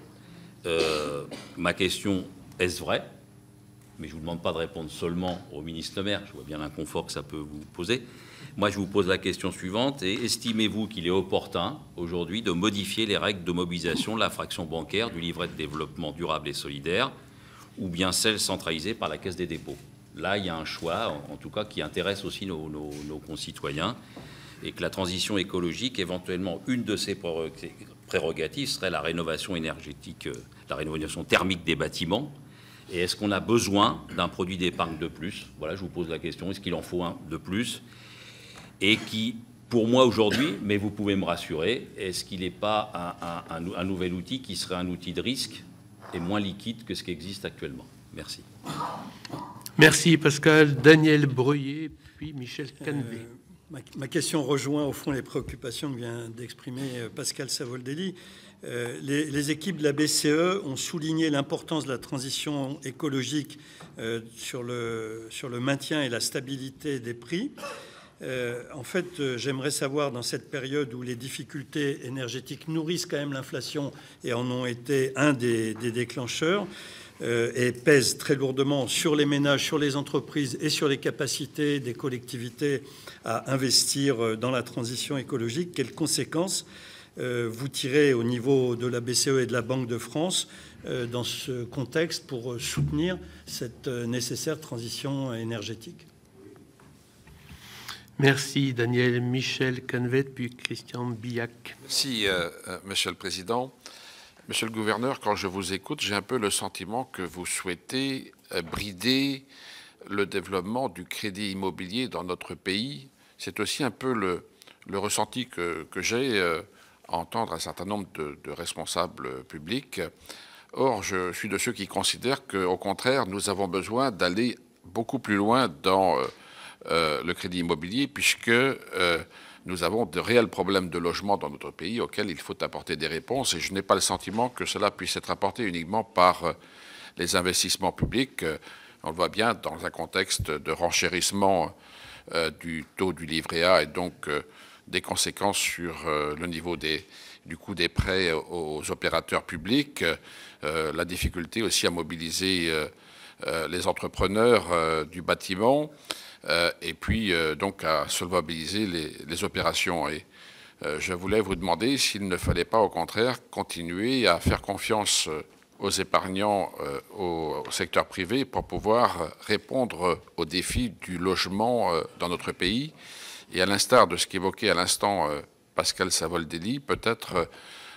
Ma question, est-ce vrai? Mais je ne vous demande pas de répondre seulement au ministre Le Maire. Je vois bien l'inconfort que ça peut vous poser. Moi, je vous pose la question suivante. Estimez-vous qu'il est opportun, aujourd'hui, de modifier les règles de mobilisation de la fraction bancaire du livret de développement durable et solidaire, ou bien celle centralisée par la Caisse des dépôts? Là, il y a un choix, en tout cas, qui intéresse aussi nos concitoyens, et que la transition écologique, éventuellement, une de ses prérogatives serait la rénovation énergétique, la rénovation thermique des bâtiments. Et est-ce qu'on a besoin d'un produit d'épargne de plus? Voilà, je vous pose la question. Est-ce qu'il en faut un de plus? Et qui, pour moi aujourd'hui, mais vous pouvez me rassurer, est-ce qu'il n'est pas un nouvel outil qui serait un outil de risque et moins liquide que ce qui existe actuellement? Merci. Merci Pascal. Daniel Breuiller, puis Michel Canevet. Ma question rejoint au fond les préoccupations que vient d'exprimer Pascal Savoldelli. Les équipes de la BCE ont souligné l'importance de la transition écologique sur le maintien et la stabilité des prix. En fait, j'aimerais savoir, dans cette période où les difficultés énergétiques nourrissent quand même l'inflation et en ont été un des déclencheurs, et pèsent très lourdement sur les ménages, sur les entreprises et sur les capacités des collectivités à investir dans la transition écologique, quelles conséquences vous tirez au niveau de la BCE et de la Banque de France dans ce contexte pour soutenir cette nécessaire transition énergétique? Merci Daniel. Michel Canevet, puis Christian Billac. Merci, Monsieur le Président. Monsieur le Gouverneur, quand je vous écoute, j'ai un peu le sentiment que vous souhaitez brider le développement du crédit immobilier dans notre pays. C'est aussi un peu le ressenti que j'ai à entendre un certain nombre de responsables publics. Or, je suis de ceux qui considèrent qu'au contraire, nous avons besoin d'aller beaucoup plus loin dans le crédit immobilier, puisque nous avons de réels problèmes de logement dans notre pays auxquels il faut apporter des réponses. Et je n'ai pas le sentiment que cela puisse être apporté uniquement par les investissements publics. On le voit bien dans un contexte de renchérissement du taux du livret A et donc des conséquences sur le niveau du coût des prêts aux opérateurs publics, la difficulté aussi à mobiliser les entrepreneurs du bâtiment, et puis donc à solvabiliser les opérations. Et je voulais vous demander s'il ne fallait pas au contraire continuer à faire confiance aux épargnants au secteur privé pour pouvoir répondre aux défis du logement dans notre pays. Et à l'instar de ce qu'évoquait à l'instant Pascal Savoldelli, peut-être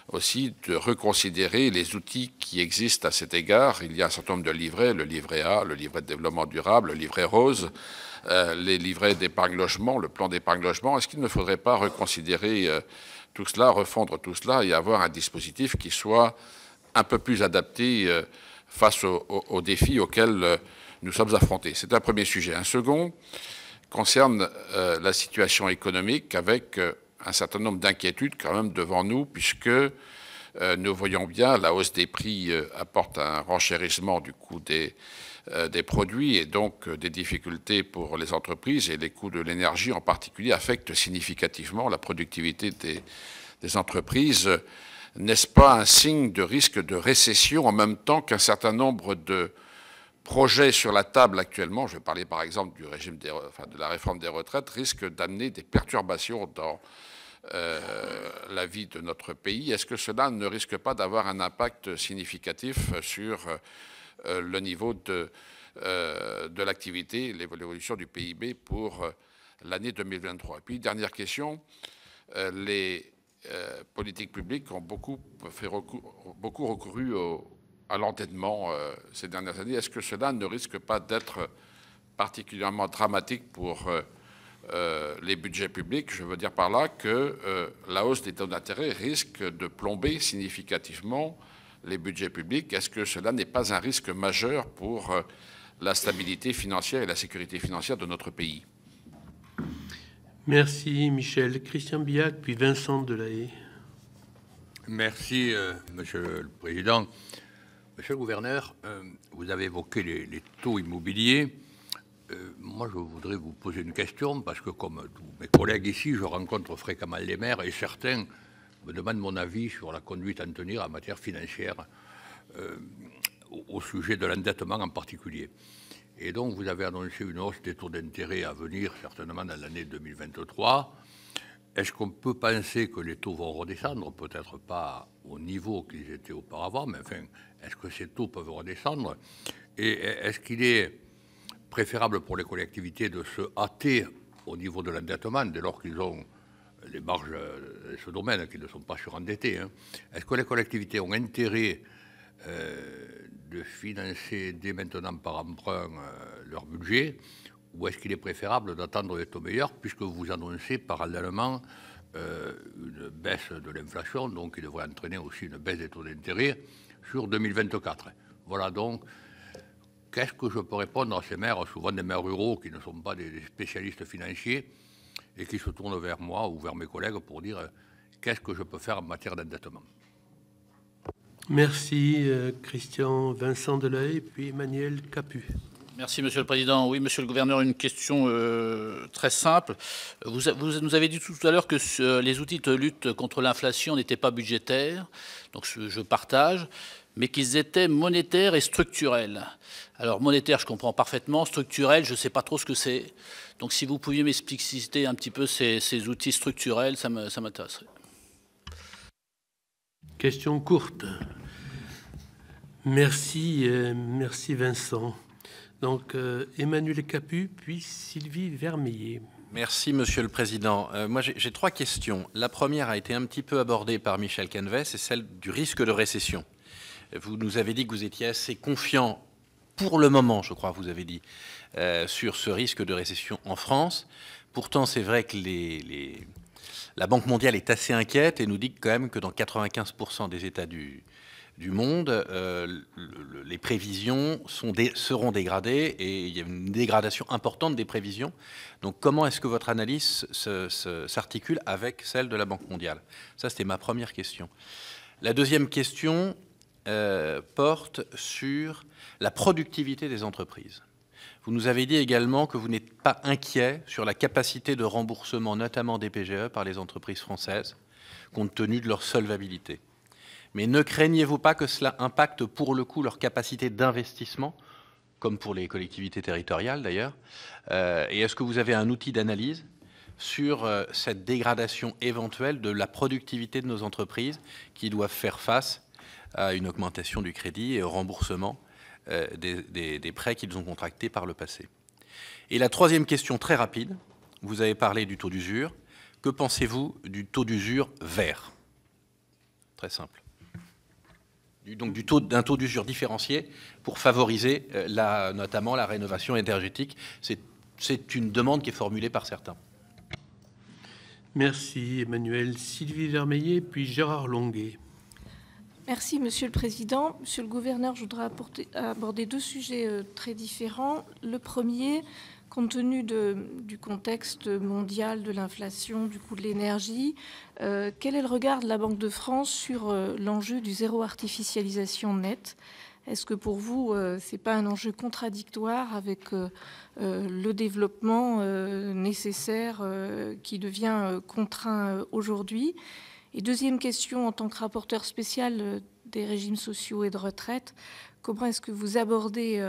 aussi de reconsidérer les outils qui existent à cet égard. Il y a un certain nombre de livrets, le livret A, le livret de développement durable, le livret rose, les livrets d'épargne logement, le plan d'épargne logement. Est-ce qu'il ne faudrait pas reconsidérer tout cela, refondre tout cela et avoir un dispositif qui soit un peu plus adapté face aux défis auxquels nous sommes affrontés? C'est un premier sujet. Un second concerne la situation économique avec un certain nombre d'inquiétudes quand même devant nous, puisque nous voyons bien la hausse des prix apporte un renchérissement du coût des produits et donc des difficultés pour les entreprises, et les coûts de l'énergie en particulier affectent significativement la productivité des entreprises. N'est-ce pas un signe de risque de récession en même temps qu'un certain nombre de projets sur la table actuellement, je vais parler par exemple du régime de la réforme des retraites, risquent d'amener des perturbations dans la vie de notre pays, est-ce que cela ne risque pas d'avoir un impact significatif sur le niveau de l'activité, l'évolution du PIB pour l'année 2023? Et puis, dernière question, les politiques publiques ont beaucoup recouru à l'endettement ces dernières années. Est-ce que cela ne risque pas d'être particulièrement dramatique pour les budgets publics? Je veux dire par là que la hausse des taux d'intérêt risque de plomber significativement les budgets publics. Est-ce que cela n'est pas un risque majeur pour la stabilité financière et la sécurité financière de notre pays? Merci Michel. Christian Billac, puis Vincent Delahaye. Merci, Monsieur le Président. Monsieur le Gouverneur, vous avez évoqué les taux immobiliers. Moi, je voudrais vous poser une question, parce que comme tous mes collègues ici, je rencontre fréquemment les maires, et certains me demandent mon avis sur la conduite à tenir en matière financière, au sujet de l'endettement en particulier. Et donc, vous avez annoncé une hausse des taux d'intérêt à venir, certainement dans l'année 2023. Est-ce qu'on peut penser que les taux vont redescendre? Peut-être pas au niveau qu'ils étaient auparavant, mais enfin, est-ce que ces taux peuvent redescendre? Et est-ce qu'il est préférable pour les collectivités de se hâter au niveau de l'endettement, dès lors qu'ils ont les marges de ce domaine, qu'ils ne sont pas surendettés, hein? Est-ce que les collectivités ont intérêt de financer dès maintenant par emprunt leur budget, ou est-ce qu'il est préférable d'attendre les taux meilleurs, puisque vous annoncez parallèlement une baisse de l'inflation, donc il devrait entraîner aussi une baisse des taux d'intérêt sur 2024. Voilà donc, qu'est-ce que je peux répondre à ces maires, souvent des maires ruraux qui ne sont pas des spécialistes financiers, et qui se tournent vers moi ou vers mes collègues pour dire qu'est-ce que je peux faire en matière d'endettement? Merci Christian. Vincent Delahaye, puis Emmanuel Capu. Merci Monsieur le Président. Oui, Monsieur le Gouverneur, une question très simple. Vous nous avez dit tout à l'heure que les outils de lutte contre l'inflation n'étaient pas budgétaires, donc je partage, mais qu'ils étaient monétaires et structurels. Alors monétaire, je comprends parfaitement, structurel, je ne sais pas trop ce que c'est. Donc si vous pouviez m'expliciter un petit peu ces outils structurels, ça m'intéresserait. Question courte. Merci, merci Vincent. Donc Emmanuel Capu, puis Sylvie Vermeillet. Merci Monsieur le Président. Moi j'ai trois questions. La première a été un petit peu abordée par Michel Canvet, c'est celle du risque de récession. Vous nous avez dit que vous étiez assez confiant pour le moment, je crois, vous avez dit, sur ce risque de récession en France. Pourtant, c'est vrai que la Banque mondiale est assez inquiète et nous dit quand même que dans 95% des États du monde, les prévisions seront dégradées et il y a une dégradation importante des prévisions. Donc comment est-ce que votre analyse s'articule avec celle de la Banque mondiale? Ça, c'était ma première question. La deuxième question porte sur la productivité des entreprises. Vous nous avez dit également que vous n'êtes pas inquiet sur la capacité de remboursement, notamment des PGE, par les entreprises françaises, compte tenu de leur solvabilité. Mais ne craignez-vous pas que cela impacte pour le coup leur capacité d'investissement, comme pour les collectivités territoriales d'ailleurs? Et est-ce que vous avez un outil d'analyse sur cette dégradation éventuelle de la productivité de nos entreprises qui doivent faire face à une augmentation du crédit et au remboursement des prêts qu'ils ont contractés par le passé? Et la troisième question très rapide, vous avez parlé du taux d'usure. Que pensez-vous du taux d'usure vert? Très simple. Donc d'un taux d'usure différencié pour favoriser notamment la rénovation énergétique. C'est une demande qui est formulée par certains. Merci Emmanuel. Sylvie Vermeillet, puis Gérard Longuet. Merci Monsieur le Président. Monsieur le Gouverneur, je voudrais aborder deux sujets très différents. Le premier, compte tenu du contexte mondial de l'inflation, du coût de l'énergie, quel est le regard de la Banque de France sur l'enjeu du zéro artificialisation nette? Est-ce que pour vous, ce n'est pas un enjeu contradictoire avec le développement nécessaire qui devient contraint aujourd'hui? Et deuxième question, en tant que rapporteur spécial des régimes sociaux et de retraite, comment est-ce que vous abordez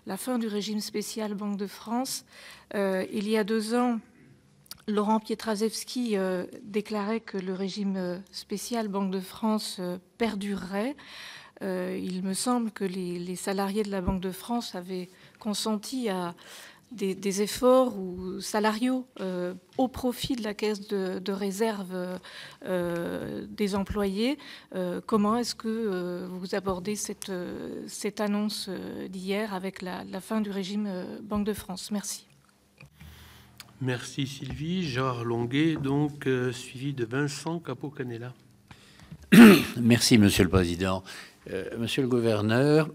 la fin du régime spécial Banque de France? Il y a 2 ans, Laurent Pietraszewski déclarait que le régime spécial Banque de France perdurerait. Il me semble que les salariés de la Banque de France avaient consenti à des efforts ou salariaux au profit de la caisse de réserve des employés. Comment est-ce que vous abordez cette annonce d'hier avec la fin du régime Banque de France? Merci. Merci Sylvie. Gérard Longuet, donc suivi de Vincent Capo-Canella. Merci Monsieur le Président. Monsieur le Gouverneur,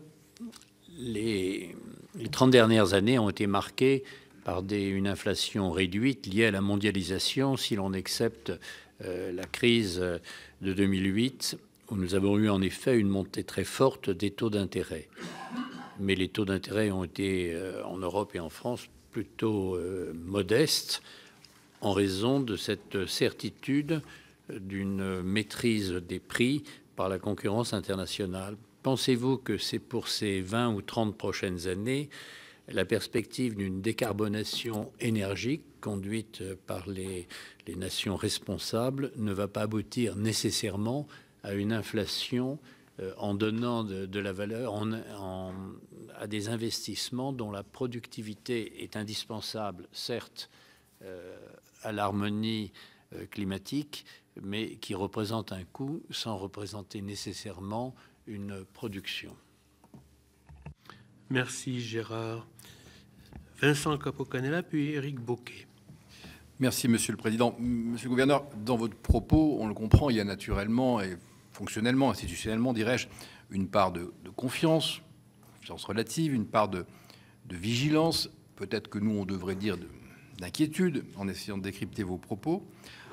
les 30 dernières années ont été marquées par une inflation réduite liée à la mondialisation, si l'on accepte la crise de 2008, où nous avons eu en effet une montée très forte des taux d'intérêt. Mais les taux d'intérêt ont été, en Europe et en France, plutôt modestes, en raison de cette certitude d'une maîtrise des prix par la concurrence internationale. Pensez-vous que c'est pour ces 20 ou 30 prochaines années la perspective d'une décarbonation énergique conduite par les nations responsables ne va pas aboutir nécessairement à une inflation en donnant de la valeur à des investissements dont la productivité est indispensable, certes, à l'harmonie climatique, mais qui représente un coût sans représenter nécessairement une production. Merci Gérard. Vincent Capo-Canella, puis Éric Bocquet. Merci Monsieur le Président. Monsieur le Gouverneur, dans votre propos, on le comprend, il y a naturellement et fonctionnellement, institutionnellement, dirais-je, une part de confiance relative, une part de vigilance, peut-être que nous, on devrait dire d'inquiétude, en essayant de décrypter vos propos.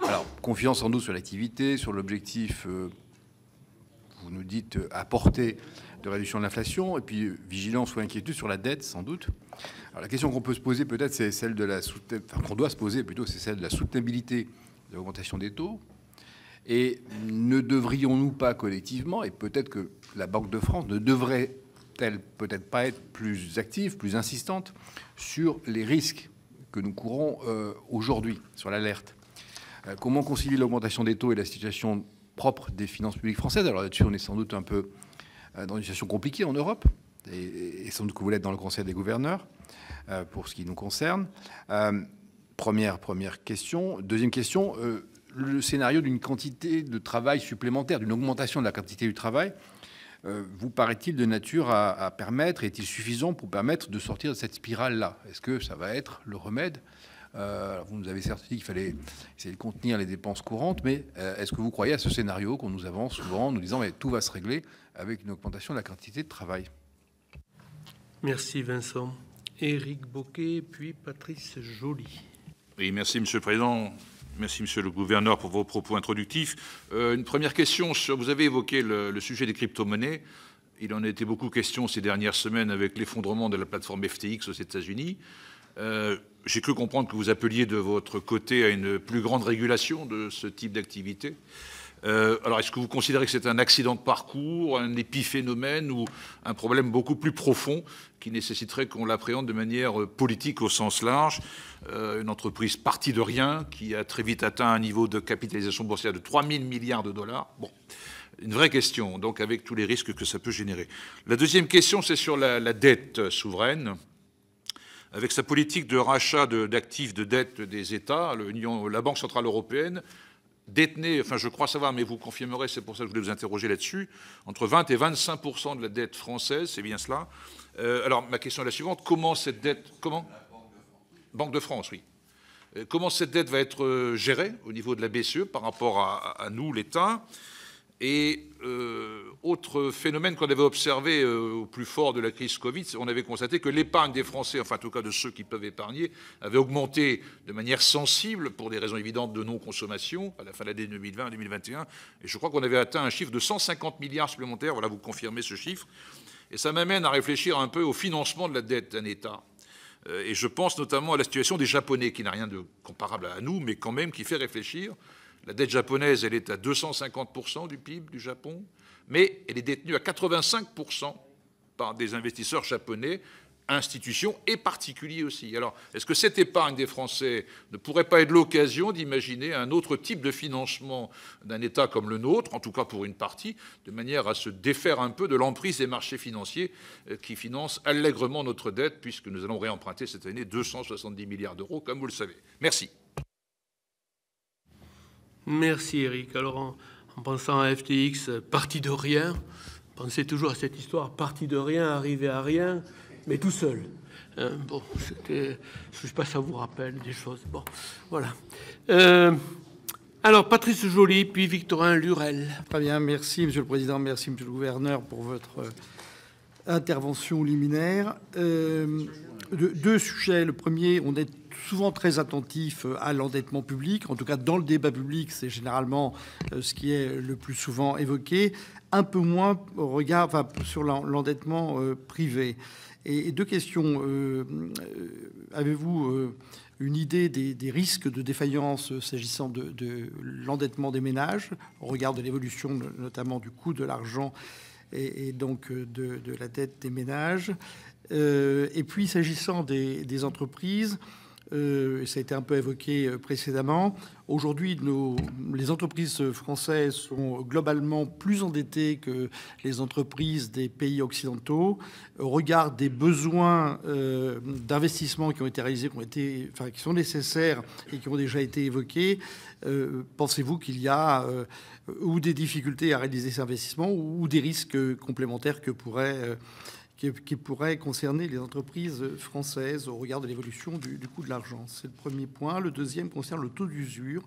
Alors, confiance sans doute sur l'activité, sur l'objectif, vous nous dites, apporté de réduction de l'inflation, et puis vigilance ou inquiétude sur la dette, sans doute. Alors, la question qu'on peut se poser, peut-être, c'est celle de la qu'on doit se poser, plutôt, c'est celle de la soutenabilité de l'augmentation des taux. Et ne devrions-nous pas collectivement, et peut-être que la Banque de France ne devrait-elle peut-être pas être plus active, plus insistante sur les risques que nous courons aujourd'hui, sur l'alerte? Comment concilier l'augmentation des taux et la situation propre des finances publiques françaises? Alors là-dessus, on est sans doute un peu dans une situation compliquée en Europe, et sans doute que vous l'êtes dans le Conseil des gouverneurs, pour ce qui nous concerne. Première question. Deuxième question, le scénario d'une quantité de travail supplémentaire, d'une augmentation de la quantité du travail, vous paraît-il de nature à permettre, est-il suffisant pour permettre de sortir de cette spirale-là? Est-ce que ça va être le remède? Vous nous avez certes dit qu'il fallait essayer de contenir les dépenses courantes, mais est-ce que vous croyez à ce scénario qu'on nous avance souvent en nous disant mais tout va se régler avec une augmentation de la quantité de travail? Merci Vincent. Éric Bocquet, puis Patrice Joly. Oui, merci Monsieur le Président. Merci Monsieur le Gouverneur pour vos propos introductifs. Une première question, vous avez évoqué le sujet des crypto-monnaies. Il en a été beaucoup question ces dernières semaines avec l'effondrement de la plateforme FTX aux États-Unis. J'ai cru comprendre que vous appeliez de votre côté à une plus grande régulation de ce type d'activité. Alors, est-ce que vous considérez que c'est un accident de parcours, un épiphénomène ou un problème beaucoup plus profond qui nécessiterait qu'on l'appréhende de manière politique au sens large? Une entreprise partie de rien qui a très vite atteint un niveau de capitalisation boursière de 3 000 milliards de dollars. Bon, une vraie question, donc avec tous les risques que ça peut générer. La deuxième question, c'est sur la dette souveraine. Avec sa politique de rachat d'actifs de dette des États, la Banque Centrale Européenne détenait, enfin je crois savoir, mais vous confirmerez, c'est pour ça que je voulais vous interroger là-dessus, entre 20 et 25% de la dette française, c'est bien cela. Alors ma question est la suivante, comment cette dette... Comment ? Banque de France, oui. Comment cette dette va être gérée au niveau de la BCE par rapport à nous, l'État? Et autre phénomène qu'on avait observé au plus fort de la crise Covid, on avait constaté que l'épargne des Français, enfin en tout cas de ceux qui peuvent épargner, avait augmenté de manière sensible pour des raisons évidentes de non-consommation à la fin de l'année 2020-2021. Et je crois qu'on avait atteint un chiffre de 150 milliards supplémentaires. Voilà, vous confirmez ce chiffre. Et ça m'amène à réfléchir un peu au financement de la dette d'un État. Et je pense notamment à la situation des Japonais, qui n'a rien de comparable à nous, mais quand même qui fait réfléchir. La dette japonaise, elle est à 250% du PIB du Japon, mais elle est détenue à 85% par des investisseurs japonais institutions et particuliers aussi. Alors, est-ce que cette épargne des Français ne pourrait pas être l'occasion d'imaginer un autre type de financement d'un État comme le nôtre, en tout cas pour une partie, de manière à se défaire un peu de l'emprise des marchés financiers qui financent allègrement notre dette, puisque nous allons réemprunter cette année 270 milliards d'euros, comme vous le savez. Merci. Merci Eric. Alors en pensant à FTX, parti de rien, pensez toujours à cette histoire, parti de rien, arrivé à rien, mais tout seul. Bon, c'était, je ne sais pas si ça vous rappelle des choses. Bon, voilà. Alors Patrice Joly, puis Victorin Lurel. Très bien, merci Monsieur le Président, merci Monsieur le Gouverneur pour votre intervention liminaire. Deux sujets. Le premier, on est souvent très attentif à l'endettement public. En tout cas, dans le débat public, c'est généralement ce qui est le plus souvent évoqué. Un peu moins au regard, enfin, sur l'endettement privé. Et deux questions. Avez-vous une idée des risques de défaillance s'agissant de l'endettement des ménages, au regard de l'évolution notamment du coût de l'argent et donc de la dette des ménages? Et puis, s'agissant des entreprises, ça a été un peu évoqué précédemment, aujourd'hui, les entreprises françaises sont globalement plus endettées que les entreprises des pays occidentaux. Au regard des besoins d'investissement qui ont été réalisés, qui sont nécessaires et qui ont déjà été évoqués, pensez-vous qu'il y a ou des difficultés à réaliser ces investissements ou des risques complémentaires qui pourrait concerner les entreprises françaises au regard de l'évolution du coût de l'argent? C'est le premier point. Le deuxième concerne le taux d'usure.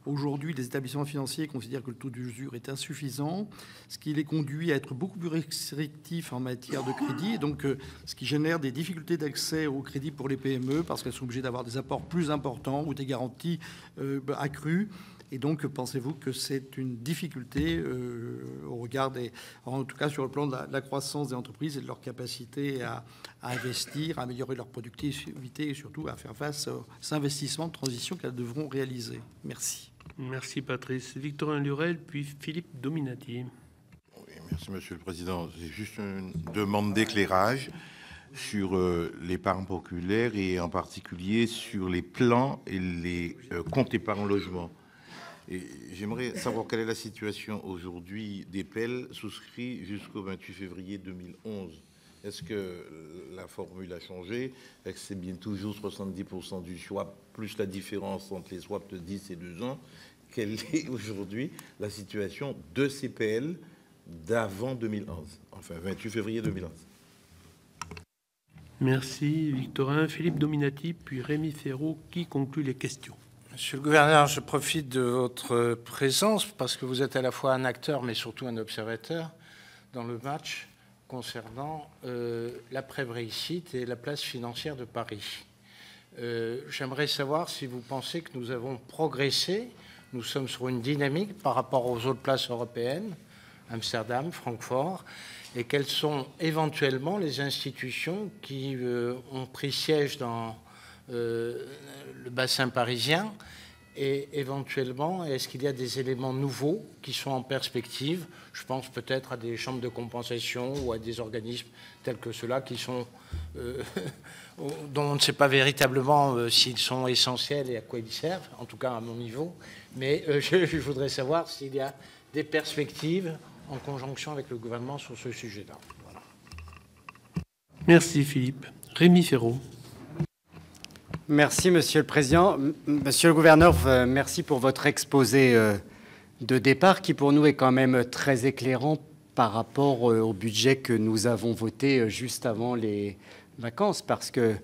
Aujourd'hui, les établissements financiers considèrent que le taux d'usure est insuffisant, ce qui les conduit à être beaucoup plus restrictifs en matière de crédit, et donc ce qui génère des difficultés d'accès au crédit pour les PME, parce qu'elles sont obligées d'avoir des apports plus importants ou des garanties accrues. Et donc, pensez-vous que c'est une difficulté au regard en tout cas sur le plan de la croissance des entreprises et de leur capacité à investir, à améliorer leur productivité et surtout à faire face aux investissements de transition qu'elles devront réaliser? Merci. Merci Patrice. Victorin Lurel, puis Philippe Dominati. Oui, merci Monsieur le Président. C'est juste une demande d'éclairage sur l'épargne populaire et en particulier sur les plans et les comptes épargne logement. Et j'aimerais savoir quelle est la situation aujourd'hui des PEL souscrits jusqu'au 28 février 2011. Est-ce que la formule a changé? Est-ce que c'est bien toujours 70% du swap plus la différence entre les swaps de 10 et 2 ans? Quelle est aujourd'hui la situation de ces PL d'avant 2011, enfin 28 février 2011? Merci Victorin. Philippe Dominati, puis Rémi Ferraud, qui conclut les questions. Monsieur le gouverneur, je profite de votre présence parce que vous êtes à la fois un acteur mais surtout un observateur dans le match concernant l'après-Brexit et la place financière de Paris. J'aimerais savoir si vous pensez que nous avons progressé, nous sommes sur une dynamique par rapport aux autres places européennes, Amsterdam, Francfort, et quelles sont éventuellement les institutions qui ont pris siège dans le bassin parisien, et éventuellement, est-ce qu'il y a des éléments nouveaux qui sont en perspective? Je pense peut-être à des chambres de compensation ou à des organismes tels que ceux-là qui sont, dont on ne sait pas véritablement s'ils sont essentiels et à quoi ils servent, en tout cas à mon niveau, mais je voudrais savoir s'il y a des perspectives en conjonction avec le gouvernement sur ce sujet-là. Voilà. Merci Philippe. Rémi Ferraud. Merci, Monsieur le Président. Monsieur le Gouverneur, merci pour votre exposé de départ qui, pour nous, est quand même très éclairant par rapport au budget que nous avons voté juste avant les vacances, parce que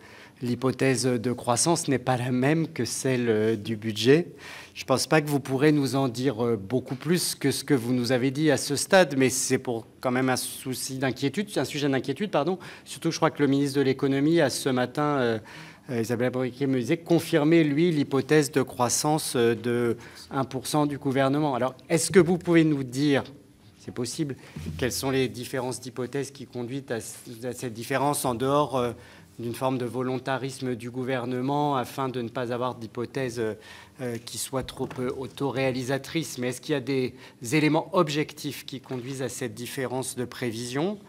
l'hypothèse de croissance n'est pas la même que celle du budget. Je ne pense pas que vous pourrez nous en dire beaucoup plus que ce que vous nous avez dit à ce stade, mais c'est pour quand même un sujet d'inquiétude, pardon. Surtout, je crois que le ministre de l'Économie a ce matin... Isabelle Briquet me disait confirmer, lui, l'hypothèse de croissance de 1% du gouvernement. Alors, est-ce que vous pouvez nous dire, c'est possible, quelles sont les différences d'hypothèses qui conduisent à cette différence en dehors d'une forme de volontarisme du gouvernement afin de ne pas avoir d'hypothèse qui soit trop autoréalisatrice? Mais est-ce qu'il y a des éléments objectifs qui conduisent à cette différence de prévision?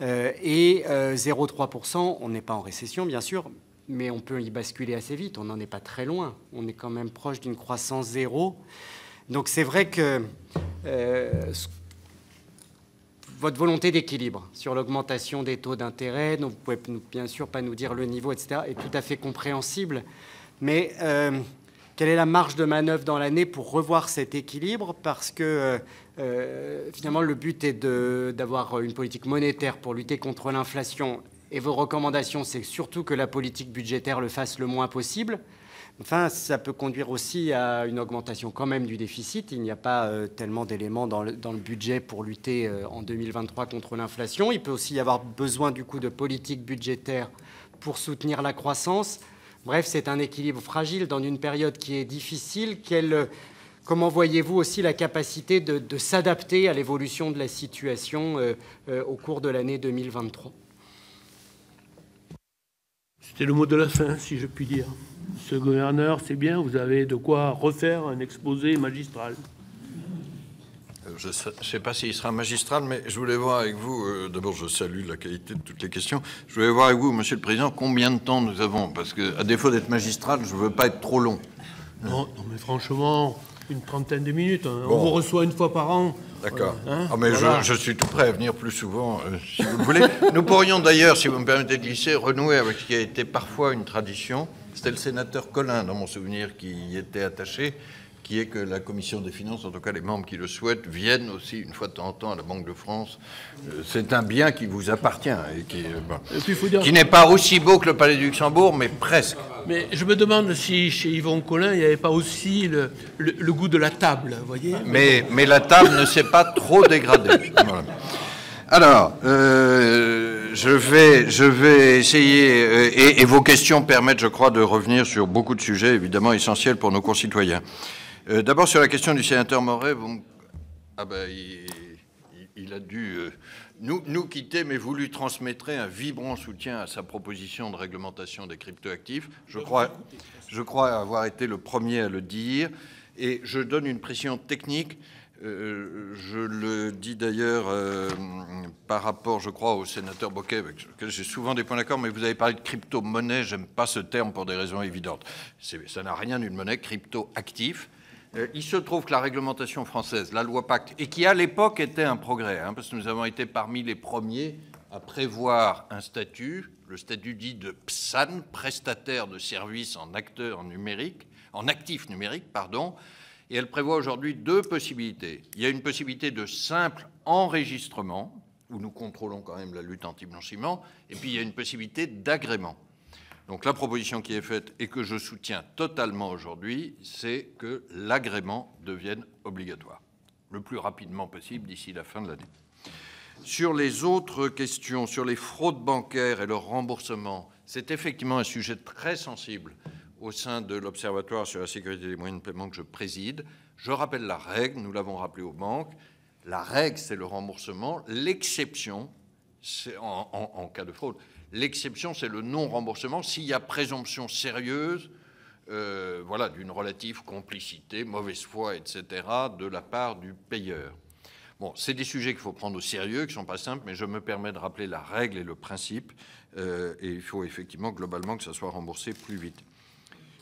Et 0,3%, on n'est pas en récession, bien sûr, mais on peut y basculer assez vite. On n'en est pas très loin. On est quand même proche d'une croissance zéro. Donc c'est vrai que votre volonté d'équilibre sur l'augmentation des taux d'intérêt, donc vous pouvez bien sûr pas nous dire le niveau, etc., est tout à fait compréhensible. Mais quelle est la marge de manœuvre dans l'année pour revoir cet équilibre? Parce que finalement, le but est d'avoir une politique monétaire pour lutter contre l'inflation. Et vos recommandations, c'est surtout que la politique budgétaire le fasse le moins possible. Enfin, ça peut conduire aussi à une augmentation quand même du déficit. Il n'y a pas tellement d'éléments dans le budget pour lutter en 2023 contre l'inflation. Il peut aussi y avoir besoin du coup de politique budgétaire pour soutenir la croissance. Bref, c'est un équilibre fragile dans une période qui est difficile. Comment voyez-vous aussi la capacité de s'adapter à l'évolution de la situation au cours de l'année 2023 ? C'était le mot de la fin, si je puis dire. Monsieur le gouverneur, c'est bien, vous avez de quoi refaire un exposé magistral. Je ne sais pas s'il sera magistral, mais je voulais voir avec vous, d'abord je salue la qualité de toutes les questions, je voulais voir avec vous, Monsieur le Président, combien de temps nous avons, parce qu'à défaut d'être magistral, je ne veux pas être trop long. Non, mais franchement, une trentaine de minutes, hein. Bon. On vous reçoit une fois par an. D'accord. Mais voilà. je suis tout prêt à venir plus souvent, si vous le voulez. Nous pourrions d'ailleurs, si vous me permettez de glisser, renouer avec ce qui a été parfois une tradition. C'était le sénateur Collin, dans mon souvenir, qui y était attaché, qui est que la Commission des finances, en tout cas les membres qui le souhaitent, viennent aussi une fois de temps en temps à la Banque de France. C'est un bien qui vous appartient et qui n'est pas aussi beau que le Palais du Luxembourg, mais presque. Mais je me demande si chez Yvon Collin, il n'y avait pas aussi le goût de la table, vous voyez. Mais la table ne s'est pas trop dégradée. Voilà. Alors, je vais essayer, et vos questions permettent, je crois, de revenir sur beaucoup de sujets évidemment essentiels pour nos concitoyens. D'abord, sur la question du sénateur Moret, il a dû nous quitter, mais vous lui transmettrez un vibrant soutien à sa proposition de réglementation des cryptoactifs. Je crois avoir été le premier à le dire, et je donne une précision technique. Je le dis d'ailleurs par rapport, je crois, au sénateur Bocquet, avec lequel j'ai souvent des points d'accord, mais vous avez parlé de crypto-monnaie, j'aime pas ce terme pour des raisons évidentes. Ça n'a rien d'une monnaie, crypto-actif. Il se trouve que la réglementation française, la loi Pacte, et qui à l'époque était un progrès, parce que nous avons été parmi les premiers à prévoir un statut, le statut dit de PSAN, prestataire de services en actif numérique, pardon. Et elle prévoit aujourd'hui deux possibilités. Il y a une possibilité de simple enregistrement, où nous contrôlons quand même la lutte anti-blanchiment, et puis il y a une possibilité d'agrément. Donc la proposition qui est faite et que je soutiens totalement aujourd'hui, c'est que l'agrément devienne obligatoire, le plus rapidement possible d'ici la fin de l'année. Sur les autres questions, sur les fraudes bancaires et leur remboursement, c'est effectivement un sujet très sensible au sein de l'Observatoire sur la sécurité des moyens de paiement que je préside. Je rappelle la règle, nous l'avons rappelé aux banques. La règle, c'est le remboursement. L'exception, c'est en cas de fraude, l'exception, c'est le non-remboursement s'il y a présomption sérieuse voilà, d'une relative complicité, mauvaise foi, etc., de la part du payeur. Bon, c'est des sujets qu'il faut prendre au sérieux, qui ne sont pas simples, mais je me permets de rappeler la règle et le principe. Et il faut effectivement, globalement, que ça soit remboursé plus vite.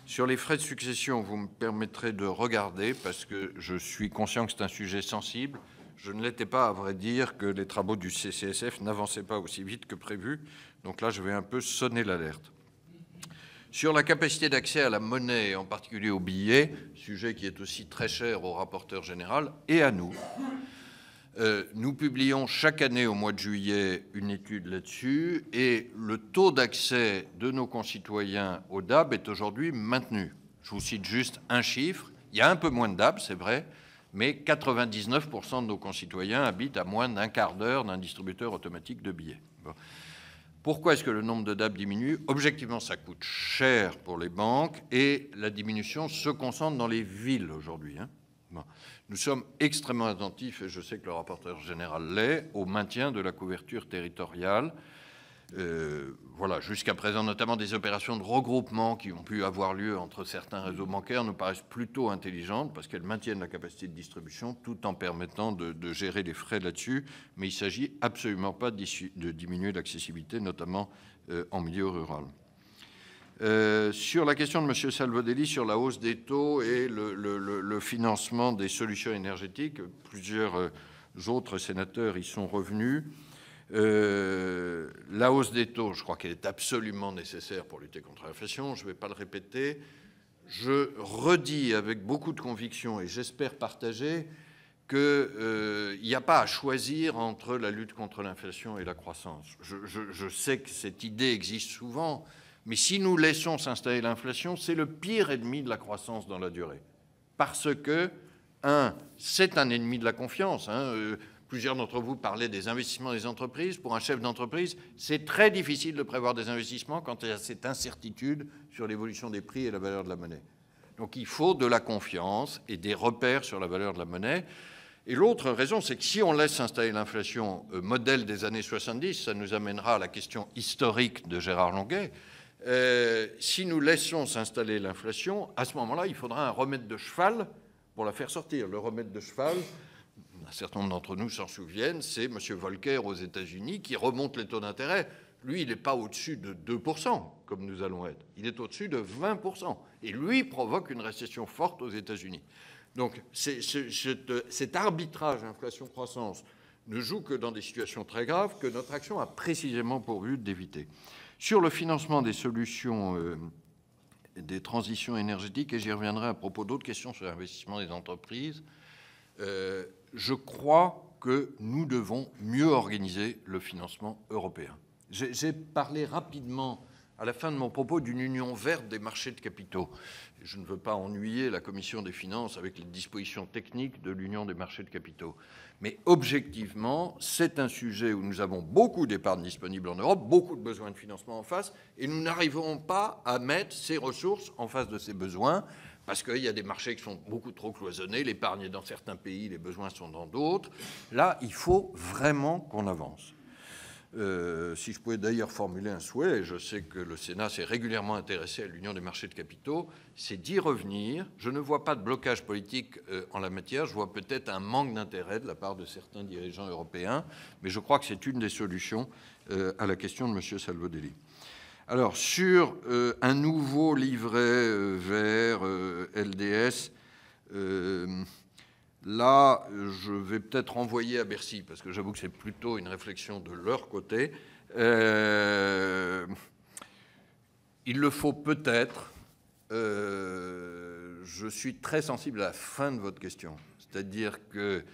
Sur les frais de succession, vous me permettrez de regarder, parce que je suis conscient que c'est un sujet sensible. Je ne l'étais pas, à vrai dire, que les travaux du CCSF n'avançaient pas aussi vite que prévu. Donc là, je vais un peu sonner l'alerte. Sur la capacité d'accès à la monnaie, en particulier aux billets, sujet qui est aussi très cher au rapporteur général et à nous, nous publions chaque année au mois de juillet une étude là-dessus et le taux d'accès de nos concitoyens au DAB est aujourd'hui maintenu. Je vous cite juste un chiffre. Il y a un peu moins de DAB, c'est vrai, mais 99% de nos concitoyens habitent à moins d'un quart d'heure d'un distributeur automatique de billets. Bon. Pourquoi est-ce que le nombre de DAB diminue? Objectivement, ça coûte cher pour les banques et la diminution se concentre dans les villes aujourd'hui. Bon. Nous sommes extrêmement attentifs, et je sais que le rapporteur général l'est, au maintien de la couverture territoriale. Voilà, jusqu'à présent, notamment des opérations de regroupement qui ont pu avoir lieu entre certains réseaux bancaires nous paraissent plutôt intelligentes parce qu'elles maintiennent la capacité de distribution tout en permettant de gérer les frais là-dessus. Mais il ne s'agit absolument pas de diminuer l'accessibilité, notamment en milieu rural. Sur la question de M. Salvodelli sur la hausse des taux et le financement des solutions énergétiques, plusieurs autres sénateurs y sont revenus. La hausse des taux, je crois qu'elle est absolument nécessaire pour lutter contre l'inflation. Je ne vais pas le répéter. Je redis avec beaucoup de conviction, et j'espère partager, qu'il n'y a pas à choisir entre la lutte contre l'inflation et la croissance. Je sais que cette idée existe souvent, mais si nous laissons s'installer l'inflation, c'est le pire ennemi de la croissance dans la durée. Parce que, c'est un ennemi de la confiance. Plusieurs d'entre vous parlaient des investissements des entreprises. Pour un chef d'entreprise, c'est très difficile de prévoir des investissements quand il y a cette incertitude sur l'évolution des prix et la valeur de la monnaie. Donc il faut de la confiance et des repères sur la valeur de la monnaie. Et l'autre raison, c'est que si on laisse s'installer l'inflation modèle des années 70, ça nous amènera à la question historique de Gérard Longuet. Si nous laissons s'installer l'inflation, à ce moment-là, il faudra un remède de cheval pour la faire sortir. Le remède de cheval, un certain nombre d'entre nous s'en souviennent, c'est M. Volcker aux États-Unis qui remonte les taux d'intérêt. Lui, il n'est pas au-dessus de 2%, comme nous allons être. Il est au-dessus de 20%. Et lui provoque une récession forte aux États-Unis. Donc, cet arbitrage inflation-croissance ne joue que dans des situations très graves que notre action a précisément pour but d'éviter. Sur le financement des solutions des transitions énergétiques, et j'y reviendrai à propos d'autres questions sur l'investissement des entreprises, je crois que nous devons mieux organiser le financement européen. J'ai parlé rapidement, à la fin de mon propos, d'une union verte des marchés de capitaux. Je ne veux pas ennuyer la Commission des finances avec les dispositions techniques de l'union des marchés de capitaux. Mais objectivement, c'est un sujet où nous avons beaucoup d'épargne disponible en Europe, beaucoup de besoins de financement en face, et nous n'arriverons pas à mettre ces ressources en face de ces besoins, parce qu'il y a des marchés qui sont beaucoup trop cloisonnés, l'épargne est dans certains pays, les besoins sont dans d'autres. Là, il faut vraiment qu'on avance. Si je pouvais d'ailleurs formuler un souhait, et je sais que le Sénat s'est régulièrement intéressé à l'union des marchés de capitaux, c'est d'y revenir. Je ne vois pas de blocage politique en la matière, je vois peut-être un manque d'intérêt de la part de certains dirigeants européens, mais je crois que c'est une des solutions à la question de M. Salvodelli. Alors, sur un nouveau livret vert LDS, là, je vais peut-être renvoyer à Bercy, parce que j'avoue que c'est plutôt une réflexion de leur côté. Il le faut peut-être. Je suis très sensible à la fin de votre question. C'est-à-dire que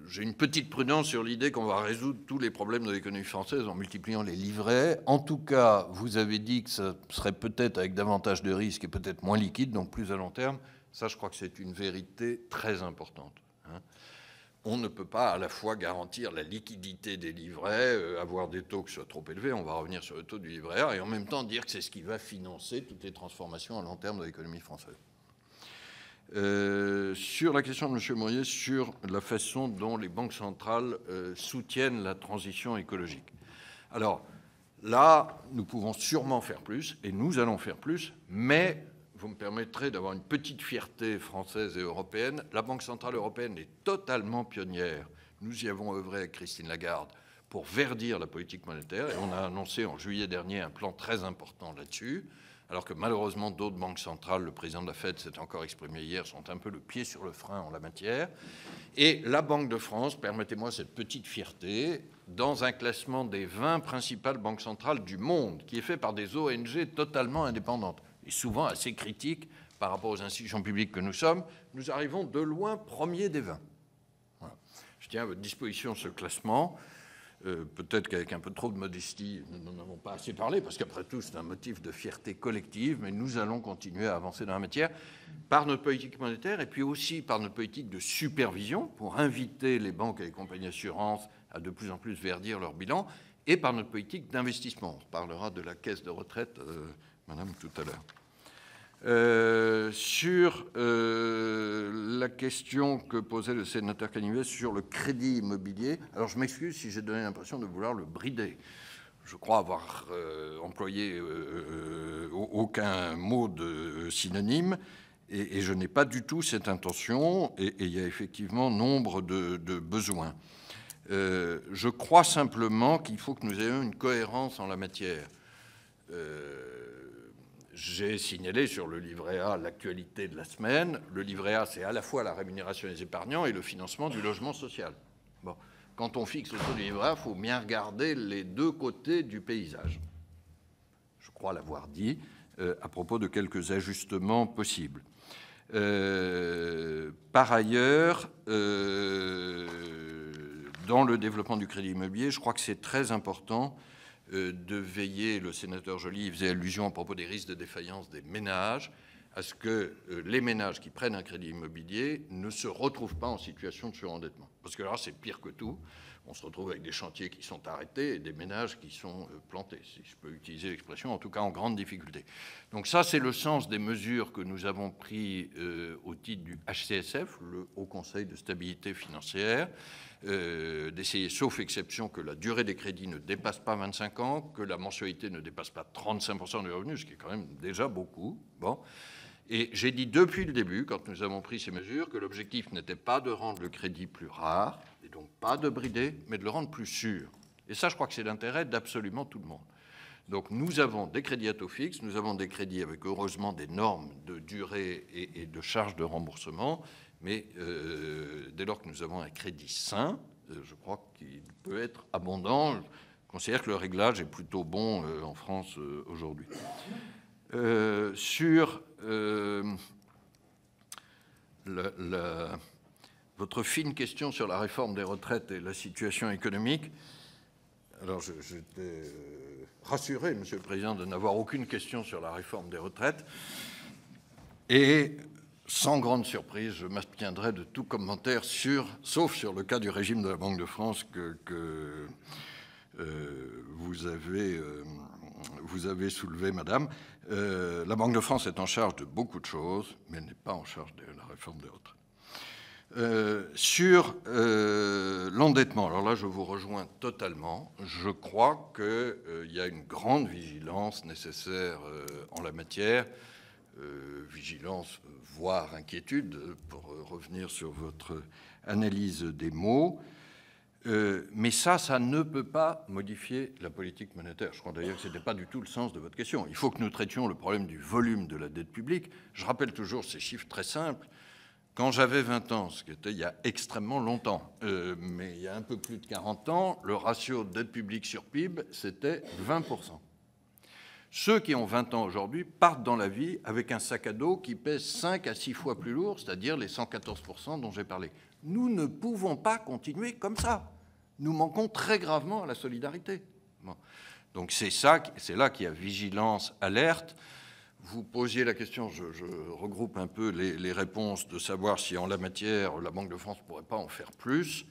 j'ai une petite prudence sur l'idée qu'on va résoudre tous les problèmes de l'économie française en multipliant les livrets. En tout cas, vous avez dit que ça serait peut-être avec davantage de risques et peut-être moins liquide, donc plus à long terme. Ça, je crois que c'est une vérité très importante. On ne peut pas à la fois garantir la liquidité des livrets, avoir des taux qui soient trop élevés, on va revenir sur le taux du livret A, et en même temps dire que c'est ce qui va financer toutes les transformations à long terme de l'économie française. Sur la question de M. Mourier, sur la façon dont les banques centrales soutiennent la transition écologique. Alors là, nous pouvons sûrement faire plus, et nous allons faire plus, mais vous me permettrez d'avoir une petite fierté française et européenne. La Banque centrale européenne est totalement pionnière. Nous y avons œuvré avec Christine Lagarde pour verdir la politique monétaire, et on a annoncé en juillet dernier un plan très important là-dessus, alors que malheureusement d'autres banques centrales, le président de la Fed s'est encore exprimé hier, sont un peu le pied sur le frein en la matière. Et la Banque de France, permettez-moi cette petite fierté, dans un classement des 20 principales banques centrales du monde, qui est fait par des ONG totalement indépendantes, et souvent assez critiques par rapport aux institutions publiques que nous sommes, nous arrivons de loin premier des 20. Voilà. Je tiens à votre disposition ce classement. Peut-être qu'avec un peu trop de modestie, nous n'en avons pas assez parlé, parce qu'après tout, c'est un motif de fierté collective, mais nous allons continuer à avancer dans la matière par notre politique monétaire et puis aussi par notre politique de supervision pour inviter les banques et les compagnies d'assurance à de plus en plus verdir leur bilan, et par notre politique d'investissement. On reparlera de la caisse de retraite, madame, tout à l'heure. Sur la question que posait le sénateur Canivet sur le crédit immobilier, alors je m'excuse si j'ai donné l'impression de vouloir le brider. je crois avoir employé aucun mot de synonyme, et je n'ai pas du tout cette intention, et il y a effectivement nombre de besoins. Je crois simplement qu'il faut que nous ayons une cohérence en la matière. J'ai signalé sur le livret A l'actualité de la semaine. Le livret A, c'est à la fois la rémunération des épargnants et le financement du logement social. Bon. Quand on fixe le taux du livret A, il faut bien regarder les deux côtés du paysage. Je crois l'avoir dit à propos de quelques ajustements possibles. Par ailleurs, dans le développement du crédit immobilier, je crois que c'est très important de veiller, le sénateur Joly faisait allusion à propos des risques de défaillance des ménages, à ce que les ménages qui prennent un crédit immobilier ne se retrouvent pas en situation de surendettement. Parce que là, c'est pire que tout. On se retrouve avec des chantiers qui sont arrêtés et des ménages qui sont plantés, si je peux utiliser l'expression, en tout cas en grande difficulté. Donc ça, c'est le sens des mesures que nous avons prises au titre du HCSF, le Haut Conseil de stabilité financière, d'essayer, sauf exception, que la durée des crédits ne dépasse pas 25 ans, que la mensualité ne dépasse pas 35% du revenu, ce qui est quand même déjà beaucoup. Bon. Et j'ai dit depuis le début, quand nous avons pris ces mesures, que l'objectif n'était pas de rendre le crédit plus rare, et donc pas de brider, mais de le rendre plus sûr. Et ça, je crois que c'est l'intérêt d'absolument tout le monde. Donc nous avons des crédits à taux fixe, nous avons des crédits avec heureusement des normes de durée et de charges de remboursement, mais dès lors que nous avons un crédit sain, je crois qu'il peut être abondant. Je considère que le réglage est plutôt bon en France aujourd'hui. Sur votre fine question sur la réforme des retraites et la situation économique, alors j'étais rassuré, Monsieur le Président, de n'avoir aucune question sur la réforme des retraites, et sans grande surprise, je m'abstiendrai de tout commentaire sauf sur le cas du régime de la Banque de France que vous avez soulevé, Madame. La Banque de France est en charge de beaucoup de choses, mais elle n'est pas en charge de la réforme des retraites. Sur l'endettement, alors là, je vous rejoins totalement. Je crois qu'il y a une grande vigilance nécessaire en la matière, vigilance, voire inquiétude, pour revenir sur votre analyse des mots. Mais ça ne peut pas modifier la politique monétaire. Je crois d'ailleurs que ce n'était pas du tout le sens de votre question. Il faut que nous traitions le problème du volume de la dette publique. Je rappelle toujours ces chiffres très simples. Quand j'avais 20 ans, ce qui était il y a extrêmement longtemps, mais il y a un peu plus de 40 ans, le ratio de dette publique sur PIB, c'était 20%. Ceux qui ont 20 ans aujourd'hui partent dans la vie avec un sac à dos qui pèse 5 à 6 fois plus lourd, c'est-à-dire les 114% dont j'ai parlé. Nous ne pouvons pas continuer comme ça. Nous manquons très gravement à la solidarité. Bon. Donc c'est là qu'il y a vigilance, alerte. Vous posiez la question, je regroupe un peu les réponses, de savoir si en la matière, la Banque de France ne pourrait pas en faire plus.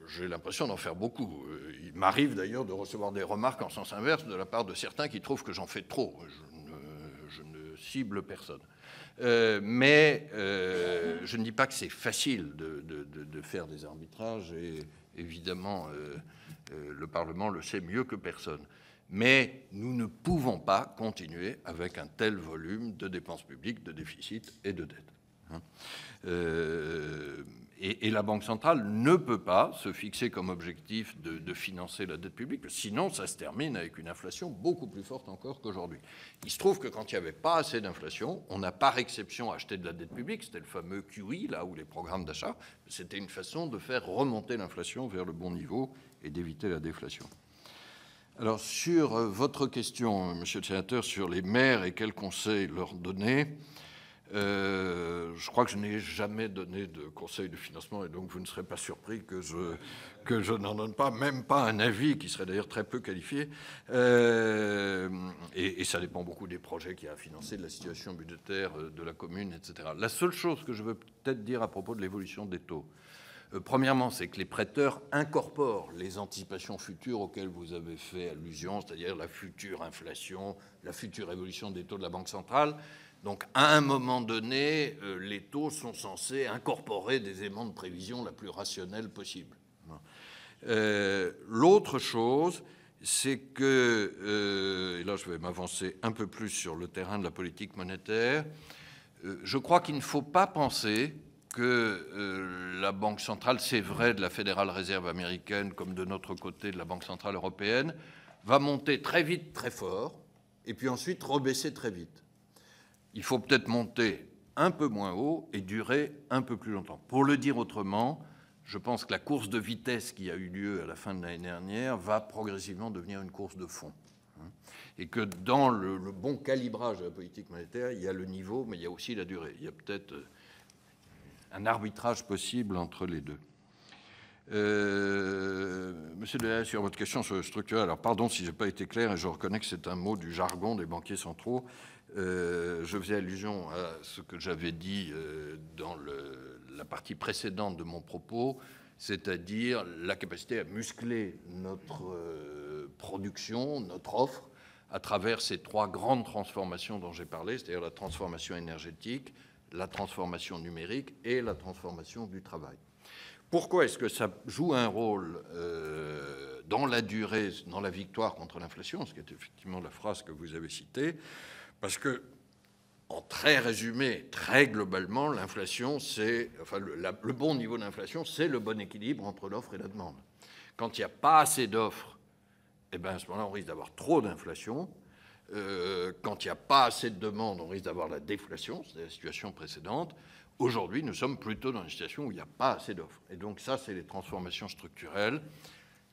J'ai l'impression d'en faire beaucoup. Il m'arrive d'ailleurs de recevoir des remarques en sens inverse de la part de certains qui trouvent que j'en fais trop. Je ne cible personne. Mais je ne dis pas que c'est facile de faire des arbitrages, et évidemment, le Parlement le sait mieux que personne. Mais nous ne pouvons pas continuer avec un tel volume de dépenses publiques, de déficit et de dette. Et la Banque centrale ne peut pas se fixer comme objectif de financer la dette publique, sinon ça se termine avec une inflation beaucoup plus forte encore qu'aujourd'hui. Il se trouve que quand il n'y avait pas assez d'inflation, on a par exception acheté de la dette publique, c'était le fameux QE, là où les programmes d'achat, c'était une façon de faire remonter l'inflation vers le bon niveau et d'éviter la déflation. Alors sur votre question, Monsieur le Sénateur, sur les maires et quels conseils leur donner, je crois que je n'ai jamais donné de conseil de financement, et donc vous ne serez pas surpris que je n'en donne pas, même pas un avis qui serait d'ailleurs très peu qualifié. Et ça dépend beaucoup des projets qu'il y a à financer, de la situation budgétaire de la commune, etc. La seule chose que je veux peut-être dire à propos de l'évolution des taux, premièrement, c'est que les prêteurs incorporent les anticipations futures auxquelles vous avez fait allusion, c'est-à-dire la future inflation, la future évolution des taux de la Banque centrale. Donc, à un moment donné, les taux sont censés incorporer des éléments de prévision la plus rationnelle possible. L'autre chose, c'est que, et là je vais m'avancer un peu plus sur le terrain de la politique monétaire, je crois qu'il ne faut pas penser que la Banque centrale, c'est vrai de la Fédérale Réserve américaine comme de notre côté de la Banque centrale européenne, va monter très vite, très fort, et puis ensuite rebaisser très vite. Il faut peut-être monter un peu moins haut et durer un peu plus longtemps. Pour le dire autrement, je pense que la course de vitesse qui a eu lieu à la fin de l'année dernière va progressivement devenir une course de fond. Et que dans le bon calibrage de la politique monétaire, il y a le niveau, mais il y a aussi la durée. Il y a peut-être un arbitrage possible entre les deux. Monsieur Delay, sur votre question sur le structurel, alors pardon si je n'ai pas été clair, et je reconnais que c'est un mot du jargon des banquiers centraux. Je faisais allusion à ce que j'avais dit dans la partie précédente de mon propos, c'est-à-dire la capacité à muscler notre production, notre offre, à travers ces trois grandes transformations dont j'ai parlé, c'est-à-dire la transformation énergétique, la transformation numérique et la transformation du travail. Pourquoi est-ce que ça joue un rôle dans la durée, dans la victoire contre l'inflation, ce qui est effectivement la phrase que vous avez citée? Parce que, en très résumé, très globalement, l'inflation, c'est, enfin, le bon niveau d'inflation, c'est le bon équilibre entre l'offre et la demande. Quand il n'y a pas assez d'offres, eh bien, à ce moment-là, on risque d'avoir trop d'inflation. Quand il n'y a pas assez de demande, on risque d'avoir la déflation, c'est la situation précédente. Aujourd'hui, nous sommes plutôt dans une situation où il n'y a pas assez d'offres. Et donc ça, c'est les transformations structurelles.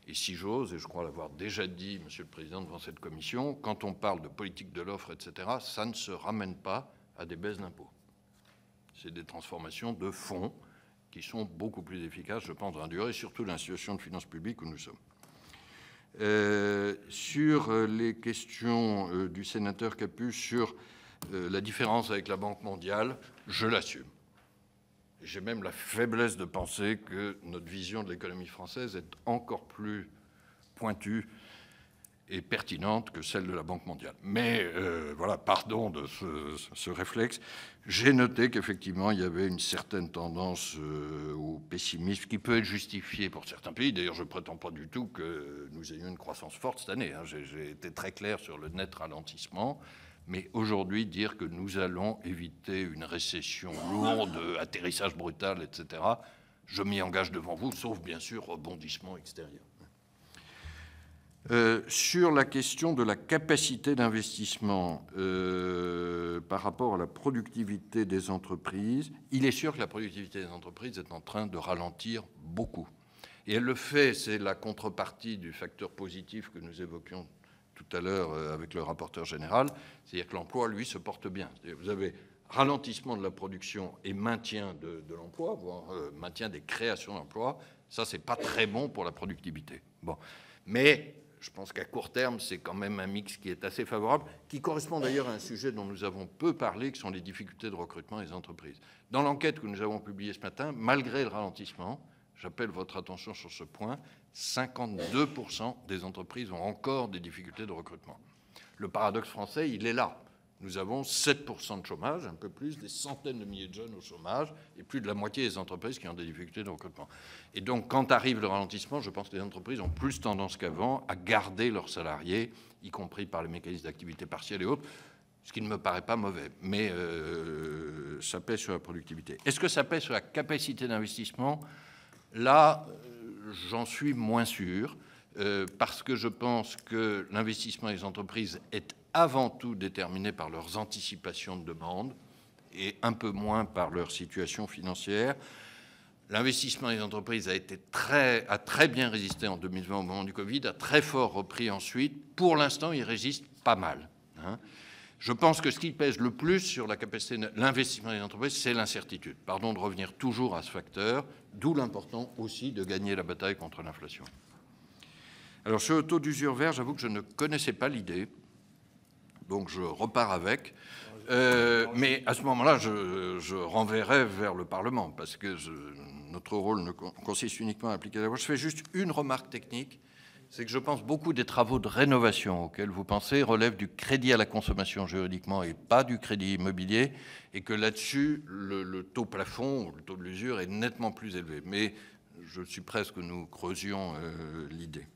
Et si j'ose, et je crois l'avoir déjà dit, Monsieur le Président, devant cette commission, quand on parle de politique de l'offre, etc., ça ne se ramène pas à des baisses d'impôts. C'est des transformations de fonds qui sont beaucoup plus efficaces, je pense, dans la durée, et surtout dans la situation de finances publiques où nous sommes. Sur les questions du sénateur Capus sur la différence avec la Banque mondiale, je l'assume. J'ai même la faiblesse de penser que notre vision de l'économie française est encore plus pointue et pertinente que celle de la Banque mondiale. Mais voilà, pardon de ce réflexe. J'ai noté qu'effectivement, il y avait une certaine tendance au pessimisme qui peut être justifiée pour certains pays. D'ailleurs, je ne prétends pas du tout que nous ayons une croissance forte cette année. J'ai été très clair sur le net ralentissement. Mais aujourd'hui, dire que nous allons éviter une récession lourde, atterrissage brutal, etc., je m'y engage devant vous, sauf bien sûr rebondissement extérieur. Sur la question de la capacité d'investissement par rapport à la productivité des entreprises, il est sûr que la productivité des entreprises est en train de ralentir beaucoup. Et elle le fait, c'est la contrepartie du facteur positif que nous évoquions tout à l'heure avec le rapporteur général, c'est-à-dire que l'emploi, lui, se porte bien. Vous avez ralentissement de la production et maintien de l'emploi, voire maintien des créations d'emplois. Ça, c'est pas très bon pour la productivité. Bon. Mais je pense qu'à court terme, c'est quand même un mix qui est assez favorable, qui correspond d'ailleurs à un sujet dont nous avons peu parlé, qui sont les difficultés de recrutement des entreprises. Dans l'enquête que nous avons publiée ce matin, malgré le ralentissement, j'appelle votre attention sur ce point, 52% des entreprises ont encore des difficultés de recrutement. Le paradoxe français, il est là. Nous avons 7% de chômage, un peu plus, des centaines de milliers de jeunes au chômage, et plus de la moitié des entreprises qui ont des difficultés de recrutement. Et donc, quand arrive le ralentissement, je pense que les entreprises ont plus tendance qu'avant à garder leurs salariés, y compris par les mécanismes d'activité partielle et autres, ce qui ne me paraît pas mauvais, mais ça pèse sur la productivité. Est-ce que ça pèse sur la capacité d'investissement ? Là, j'en suis moins sûr, parce que je pense que l'investissement des entreprises est avant tout déterminé par leurs anticipations de demande et un peu moins par leur situation financière. L'investissement des entreprises a très bien résisté en 2020 au moment du Covid, a très fort repris ensuite. Pour l'instant, il résiste pas mal. Je pense que ce qui pèse le plus sur la capacité de l'investissement des entreprises, c'est l'incertitude. Pardon de revenir toujours à ce facteur, d'où l'important aussi de gagner la bataille contre l'inflation. Alors sur le taux d'usure vert, j'avoue que je ne connaissais pas l'idée, donc je repars avec. Mais à ce moment-là, je renverrai vers le Parlement, parce que notre rôle ne consiste uniquement à appliquer la loi. Je fais juste une remarque technique, c'est que je pense beaucoup des travaux de rénovation auxquels vous pensez relèvent du crédit à la consommation juridiquement et pas du crédit immobilier, et que là-dessus, le taux plafond, le taux de l'usure est nettement plus élevé. Mais je suis prêt à ce que nous creusions l'idée.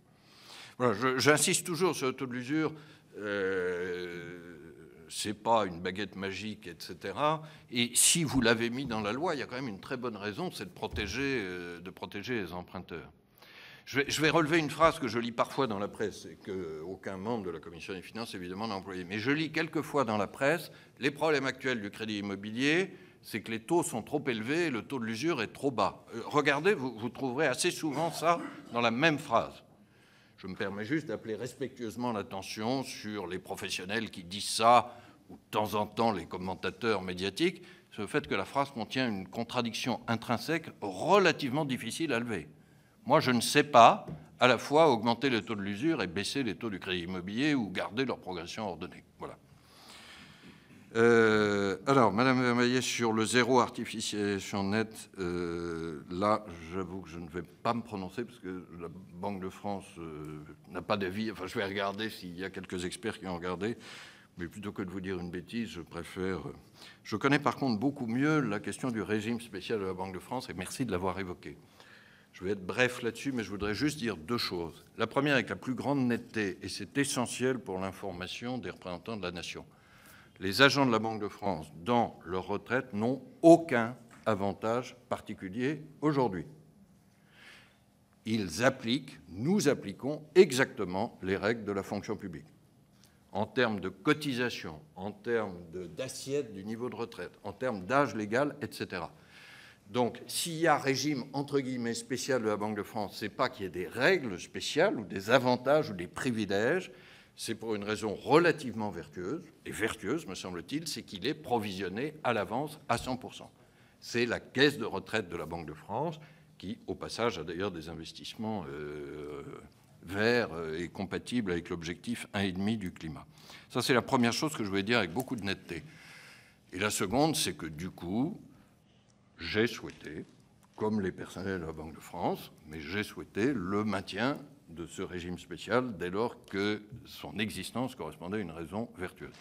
Voilà, j'insiste toujours sur le taux de l'usure. C'est pas une baguette magique, etc. Et si vous l'avez mis dans la loi, il y a quand même une très bonne raison, c'est de protéger les emprunteurs. Je vais relever une phrase que je lis parfois dans la presse et qu'aucun membre de la Commission des finances, évidemment, n'a employée. Mais je lis quelquefois dans la presse, les problèmes actuels du crédit immobilier, c'est que les taux sont trop élevés et le taux de l'usure est trop bas. Regardez, vous trouverez assez souvent ça dans la même phrase. Je me permets juste d'appeler respectueusement l'attention sur les professionnels qui disent ça, ou de temps en temps les commentateurs médiatiques, sur le fait que la phrase contient une contradiction intrinsèque relativement difficile à lever. Moi, je ne sais pas à la fois augmenter le taux de l'usure et baisser les taux du crédit immobilier ou garder leur progression ordonnée. Voilà. Alors, Madame Vermeillet, sur le zéro artificialisation nette, là, j'avoue que je ne vais pas me prononcer parce que la Banque de France n'a pas d'avis. Enfin, je vais regarder s'il y a quelques experts qui ont regardé, mais plutôt que de vous dire une bêtise, je préfère... Je connais par contre beaucoup mieux la question du régime spécial de la Banque de France, et merci de l'avoir évoqué. Je vais être bref là-dessus, mais je voudrais juste dire deux choses. La première, avec la plus grande netteté, et c'est essentiel pour l'information des représentants de la nation. Les agents de la Banque de France, dans leur retraite, n'ont aucun avantage particulier aujourd'hui. Ils appliquent, nous appliquons exactement les règles de la fonction publique. En termes de cotisation, en termes d'assiette du niveau de retraite, en termes d'âge légal, etc. Donc, s'il y a régime, entre guillemets, spécial de la Banque de France, ce n'est pas qu'il y ait des règles spéciales ou des avantages ou des privilèges, c'est pour une raison relativement vertueuse, et vertueuse, me semble-t-il, c'est qu'il est provisionné à l'avance à 100%. C'est la caisse de retraite de la Banque de France qui, au passage, a d'ailleurs des investissements verts et compatibles avec l'objectif 1,5 du climat. Ça, c'est la première chose que je voulais dire avec beaucoup de netteté. Et la seconde, c'est que, du coup, j'ai souhaité, comme les personnels de la Banque de France, mais j'ai souhaité le maintien de ce régime spécial dès lors que son existence correspondait à une raison vertueuse.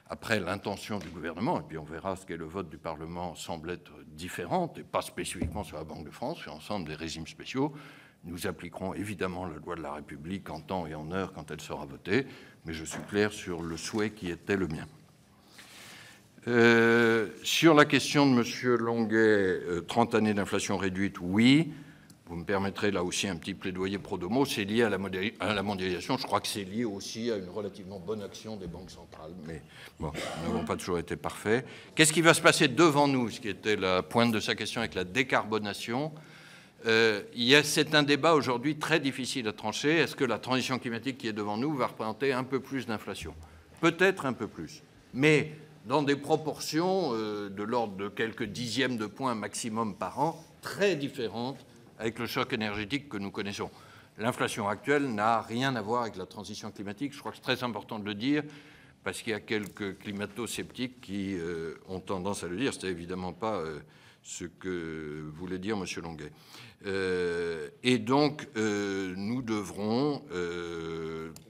Après, l'intention du gouvernement, et puis on verra ce qu'est le vote du Parlement, semble être différente, et pas spécifiquement sur la Banque de France, sur l'ensemble des régimes spéciaux. Nous appliquerons évidemment la loi de la République en temps et en heure quand elle sera votée, mais je suis clair sur le souhait qui était le mien. Sur la question de M. Longuet, 30 années d'inflation réduite, oui. Vous me permettrez là aussi un petit plaidoyer pro domo, c'est lié à la mondialisation. Je crois que c'est lié aussi à une relativement bonne action des banques centrales. Mais bon, nous n'avons pas toujours été parfaits. Qu'est-ce qui va se passer devant nous, ce qui était la pointe de sa question avec la décarbonation? C'est un débat aujourd'hui très difficile à trancher. Est-ce que la transition climatique qui est devant nous va représenter un peu plus d'inflation? Peut-être un peu plus. Mais dans des proportions de l'ordre de quelques dixièmes de points maximum par an, très différentes avec le choc énergétique que nous connaissons. L'inflation actuelle n'a rien à voir avec la transition climatique. Je crois que c'est très important de le dire, parce qu'il y a quelques climato-sceptiques qui ont tendance à le dire. Ce n'est évidemment pas ce que voulait dire M. Longuet. Et donc, nous devrons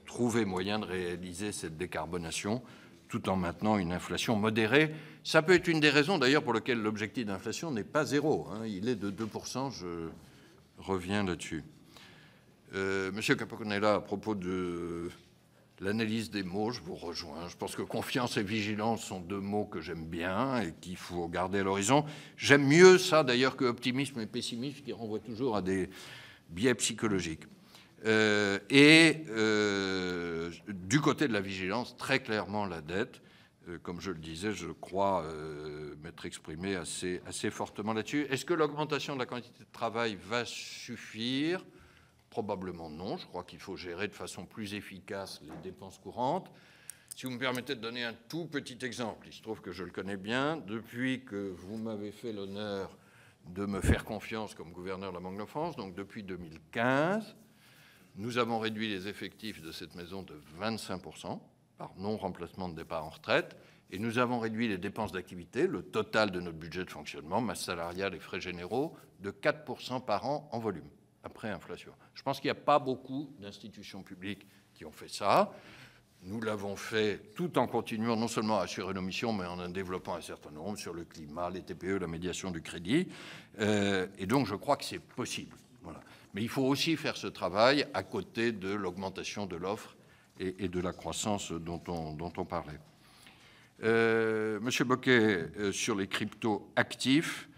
trouver moyen de réaliser cette décarbonation tout en maintenant une inflation modérée. Ça peut être une des raisons, d'ailleurs, pour lesquelles l'objectif d'inflation n'est pas zéro. Il est de 2%, je reviens là-dessus. Monsieur Caponella, à propos de l'analyse des mots, je vous rejoins. Je pense que confiance et vigilance sont deux mots que j'aime bien et qu'il faut garder à l'horizon. J'aime mieux ça, d'ailleurs, que optimisme et pessimisme, qui renvoient toujours à des biais psychologiques. Du côté de la vigilance, très clairement la dette, comme je le disais, je crois m'être exprimé assez fortement là-dessus. Est-ce que l'augmentation de la quantité de travail va suffire? Probablement non. Je crois qu'il faut gérer de façon plus efficace les dépenses courantes. Si vous me permettez de donner un tout petit exemple, il se trouve que je le connais bien. Depuis que vous m'avez fait l'honneur de me faire confiance comme gouverneur de la Banque de France, donc depuis 2015, nous avons réduit les effectifs de cette maison de 25%, par non-remplacement de départ en retraite, et nous avons réduit les dépenses d'activité, le total de notre budget de fonctionnement, masse salariale et frais généraux, de 4% par an en volume, après inflation. Je pense qu'il n'y a pas beaucoup d'institutions publiques qui ont fait ça. Nous l'avons fait tout en continuant non seulement à assurer nos missions, mais en développant un certain nombre sur le climat, les TPE, la médiation du crédit. Et donc, je crois que c'est possible. Voilà. Mais il faut aussi faire ce travail à côté de l'augmentation de l'offre et de la croissance dont on parlait. Monsieur Bocquet, sur les crypto-actifs,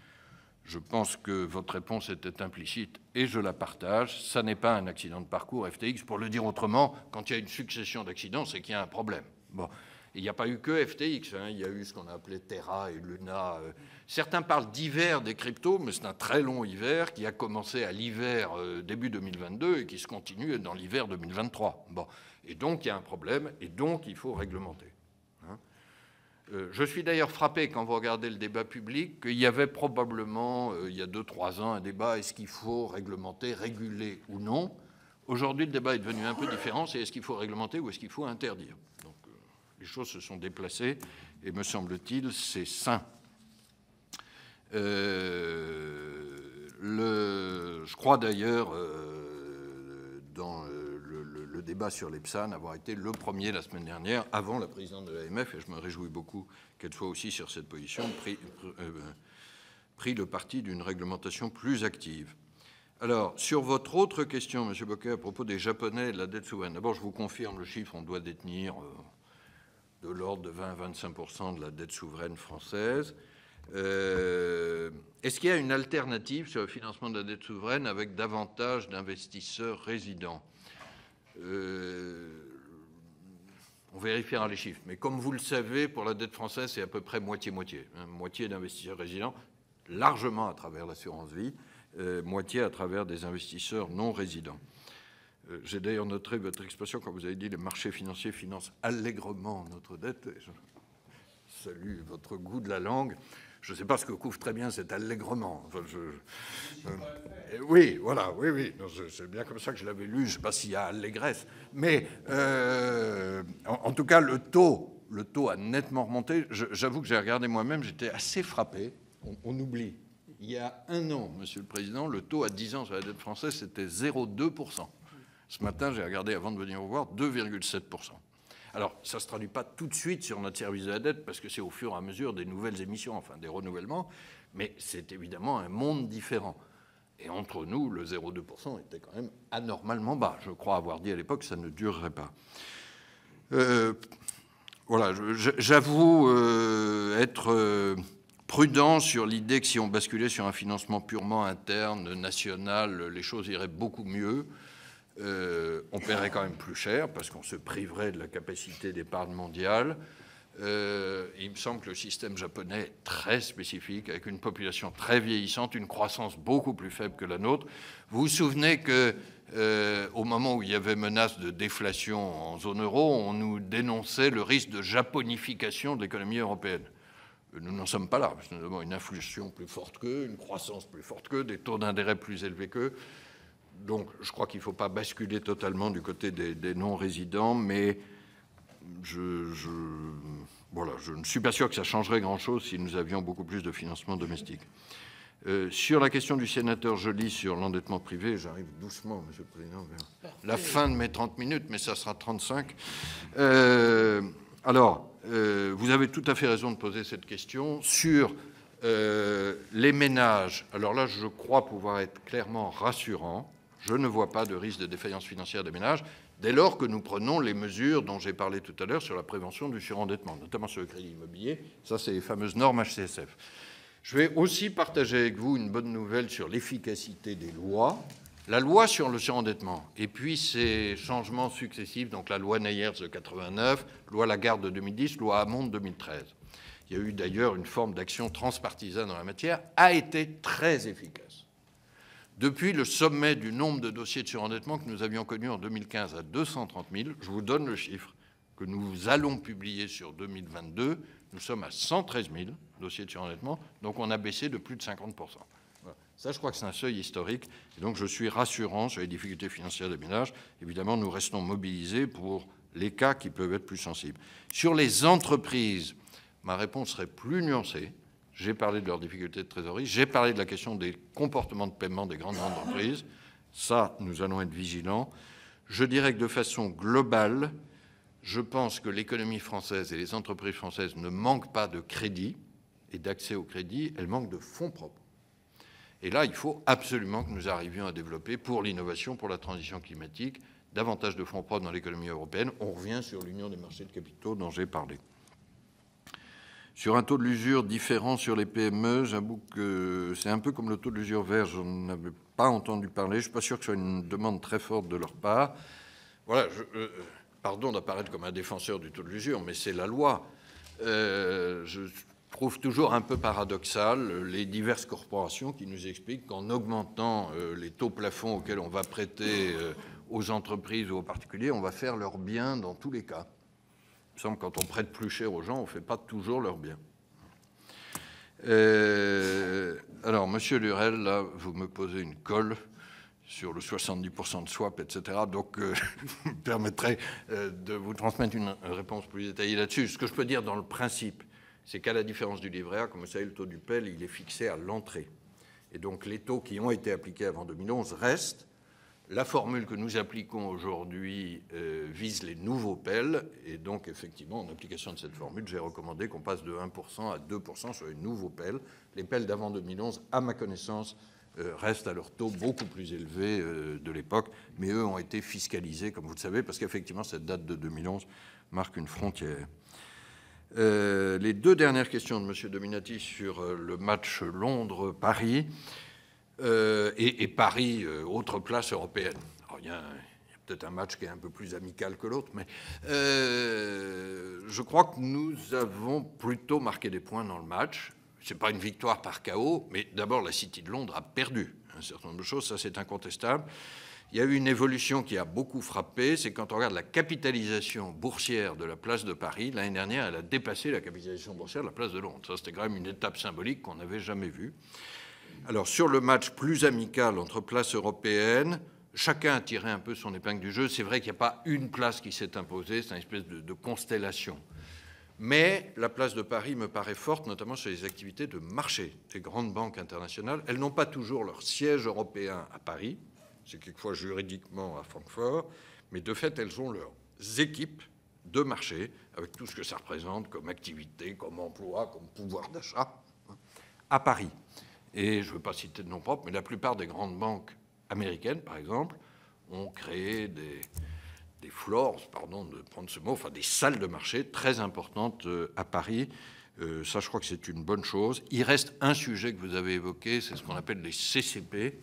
je pense que votre réponse était implicite et je la partage. Ça n'est pas un accident de parcours FTX. Pour le dire autrement, quand il y a une succession d'accidents, c'est qu'il y a un problème. Bon. Il n'y a pas eu que FTX, hein. Il y a eu ce qu'on a appelé Terra et Luna. Certains parlent d'hiver des cryptos, mais c'est un très long hiver qui a commencé à l'hiver début 2022 et qui se continue dans l'hiver 2023. Bon. Et donc, il y a un problème, et donc, il faut réglementer. Hein. Je suis d'ailleurs frappé, quand vous regardez le débat public, qu'il y avait probablement, il y a 2-3 ans, un débat, est-ce qu'il faut réglementer, réguler ou non? Aujourd'hui, le débat est devenu un peu différent, c'est est-ce qu'il faut réglementer ou est-ce qu'il faut interdire? Donc, les choses se sont déplacées, et me semble-t-il, c'est sain. Je crois d'ailleurs, dans le débat sur l'EPSAN, avoir été le premier la semaine dernière, avant la présidente de l'AMF, et je me réjouis beaucoup qu'elle soit aussi sur cette position, pris le parti d'une réglementation plus active. Alors, sur votre autre question, M. Bocquet, à propos des Japonais et de la dette souveraine, d'abord, je vous confirme le chiffre, on doit détenir de l'ordre de 20 à 25% de la dette souveraine française. Est-ce qu'il y a une alternative sur le financement de la dette souveraine avec davantage d'investisseurs résidents? On vérifiera les chiffres. Mais comme vous le savez, pour la dette française, c'est à peu près moitié-moitié. Hein, moitié d'investisseurs résidents, largement à travers l'assurance vie, moitié à travers des investisseurs non résidents. J'ai d'ailleurs noté votre expression quand vous avez dit « les marchés financiers financent allègrement notre dette ». Je salue votre goût de la langue. Je ne sais pas ce que couvre très bien cet allègrement. Enfin, oui, voilà, oui. C'est bien comme ça que je l'avais lu. Je ne sais pas s'il y a allégresse. Mais en tout cas, le taux a nettement remonté. J'avoue que j'ai regardé moi-même, j'étais assez frappé. On oublie. Il y a un an, Monsieur le Président, le taux à 10 ans sur la dette française, c'était 0,2%. Ce matin, j'ai regardé avant de venir vous voir, 2,7%. Alors, ça ne se traduit pas tout de suite sur notre service de la dette, parce que c'est au fur et à mesure des nouvelles émissions, enfin des renouvellements, mais c'est évidemment un monde différent. Et entre nous, le 0,2% était quand même anormalement bas. Je crois avoir dit à l'époque que ça ne durerait pas. Voilà, j'avoue être prudent sur l'idée que si on basculait sur un financement purement interne, national, les choses iraient beaucoup mieux. On paierait quand même plus cher parce qu'on se priverait de la capacité d'épargne mondiale. Il me semble que le système japonais est très spécifique, avec une population très vieillissante, une croissance beaucoup plus faible que la nôtre. Vous vous souvenez qu'au moment où il y avait menace de déflation en zone euro, on nous dénonçait le risque de japonification de l'économie européenne. Nous n'en sommes pas là, parce que nous avons une inflation plus forte qu'eux, une croissance plus forte qu'eux, des taux d'intérêt plus élevés qu'eux. Donc, je crois qu'il ne faut pas basculer totalement du côté des non-résidents, mais je ne suis pas sûr que ça changerait grand-chose si nous avions beaucoup plus de financement domestique. Sur la question du sénateur Joly sur l'endettement privé, j'arrive doucement, Monsieur le Président, vers la fin de mes 30 minutes, mais ça sera 35. Alors, vous avez tout à fait raison de poser cette question. Sur les ménages, alors là, je crois pouvoir être clairement rassurant. Je ne vois pas de risque de défaillance financière des ménages dès lors que nous prenons les mesures dont j'ai parlé tout à l'heure sur la prévention du surendettement, notamment sur le crédit immobilier. Ça, c'est les fameuses normes HCSF. Je vais aussi partager avec vous une bonne nouvelle sur l'efficacité des lois. La loi sur le surendettement, et puis ces changements successifs, donc la loi Neyers de 89, loi Lagarde de 2010, loi Hamon de 2013. Il y a eu d'ailleurs une forme d'action transpartisane en la matière, a été très efficace. Depuis le sommet du nombre de dossiers de surendettement que nous avions connu en 2015 à 230 000, je vous donne le chiffre que nous allons publier sur 2022, nous sommes à 113 000 dossiers de surendettement, donc on a baissé de plus de 50%. Voilà. Ça, je crois que c'est un seuil historique, et donc je suis rassurant sur les difficultés financières des ménages. Évidemment, nous restons mobilisés pour les cas qui peuvent être plus sensibles. Sur les entreprises, ma réponse serait plus nuancée. J'ai parlé de leurs difficultés de trésorerie, j'ai parlé de la question des comportements de paiement des grandes entreprises. Ça, nous allons être vigilants. Je dirais que de façon globale, je pense que l'économie française et les entreprises françaises ne manquent pas de crédit et d'accès au crédit, elles manquent de fonds propres. Et là, il faut absolument que nous arrivions à développer, pour l'innovation, pour la transition climatique, davantage de fonds propres dans l'économie européenne. On revient sur l'union des marchés de capitaux dont j'ai parlé. Sur un taux de l'usure différent sur les PME, j'avoue que c'est un peu comme le taux de l'usure vert. Je n'en avais pas entendu parler. Je ne suis pas sûr que ce soit une demande très forte de leur part. Voilà, pardon d'apparaître comme un défenseur du taux de l'usure, mais c'est la loi. Je trouve toujours un peu paradoxal les diverses corporations qui nous expliquent qu'en augmentant les taux plafonds auxquels on va prêter aux entreprises ou aux particuliers, on va faire leur bien dans tous les cas. Il me semble que quand on prête plus cher aux gens, on ne fait pas toujours leur bien. Alors, Monsieur Lurel, là, vous me posez une colle sur le 70% de swap, etc. Donc, je me permettrai de vous transmettre une réponse plus détaillée là-dessus. Ce que je peux dire dans le principe, c'est qu'à la différence du livret A, comme vous savez, le taux du PEL, il est fixé à l'entrée. Et donc, les taux qui ont été appliqués avant 2011 restent. La formule que nous appliquons aujourd'hui vise les nouveaux PEL. Et donc, effectivement, en application de cette formule, j'ai recommandé qu'on passe de 1% à 2% sur les nouveaux PEL. Les PEL d'avant 2011, à ma connaissance, restent à leur taux beaucoup plus élevé de l'époque. Mais eux ont été fiscalisés, comme vous le savez, parce qu'effectivement, cette date de 2011 marque une frontière. Les deux dernières questions de M. Dominati sur le match Londres-Paris et Paris, autre place européenne. Alors, il y a peut-être un match qui est un peu plus amical que l'autre, mais je crois que nous avons plutôt marqué des points dans le match. Ce n'est pas une victoire par KO, mais d'abord, la City de Londres a perdu un certain nombre de choses, ça c'est incontestable. Il y a eu une évolution qui a beaucoup frappé, c'est quand on regarde la capitalisation boursière de la place de Paris, l'année dernière, elle a dépassé la capitalisation boursière de la place de Londres. Ça, c'était quand même une étape symbolique qu'on n'avait jamais vue. Alors, sur le match plus amical entre places européennes, chacun a tiré un peu son épingle du jeu. C'est vrai qu'il n'y a pas une place qui s'est imposée, c'est une espèce de constellation. Mais la place de Paris me paraît forte, notamment sur les activités de marché. Les grandes banques internationales, elles n'ont pas toujours leur siège européen à Paris, c'est quelquefois juridiquement à Francfort, mais de fait, elles ont leurs équipes de marché, avec tout ce que ça représente comme activité, comme emploi, comme pouvoir d'achat, à Paris. Et je ne veux pas citer de nom propre, mais la plupart des grandes banques américaines, par exemple, ont créé des floors, pardon de prendre ce mot, enfin des salles de marché très importantes à Paris. Ça, je crois que c'est une bonne chose. Il reste un sujet que vous avez évoqué, c'est ce qu'on appelle les CCP.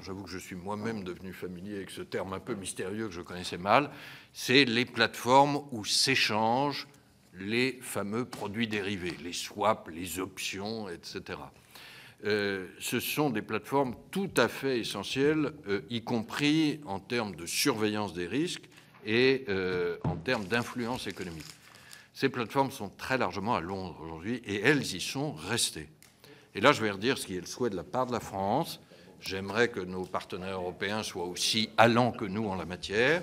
J'avoue que je suis moi-même devenu familier avec ce terme un peu mystérieux que je connaissais mal. C'est les plateformes où s'échangent les fameux produits dérivés, les swaps, les options, etc. Ce sont des plateformes tout à fait essentielles, y compris en termes de surveillance des risques et en termes d'influence économique. Ces plateformes sont très largement à Londres aujourd'hui et elles y sont restées. Et là, je vais redire ce qui est le souhait de la part de la France. J'aimerais que nos partenaires européens soient aussi allants que nous en la matière,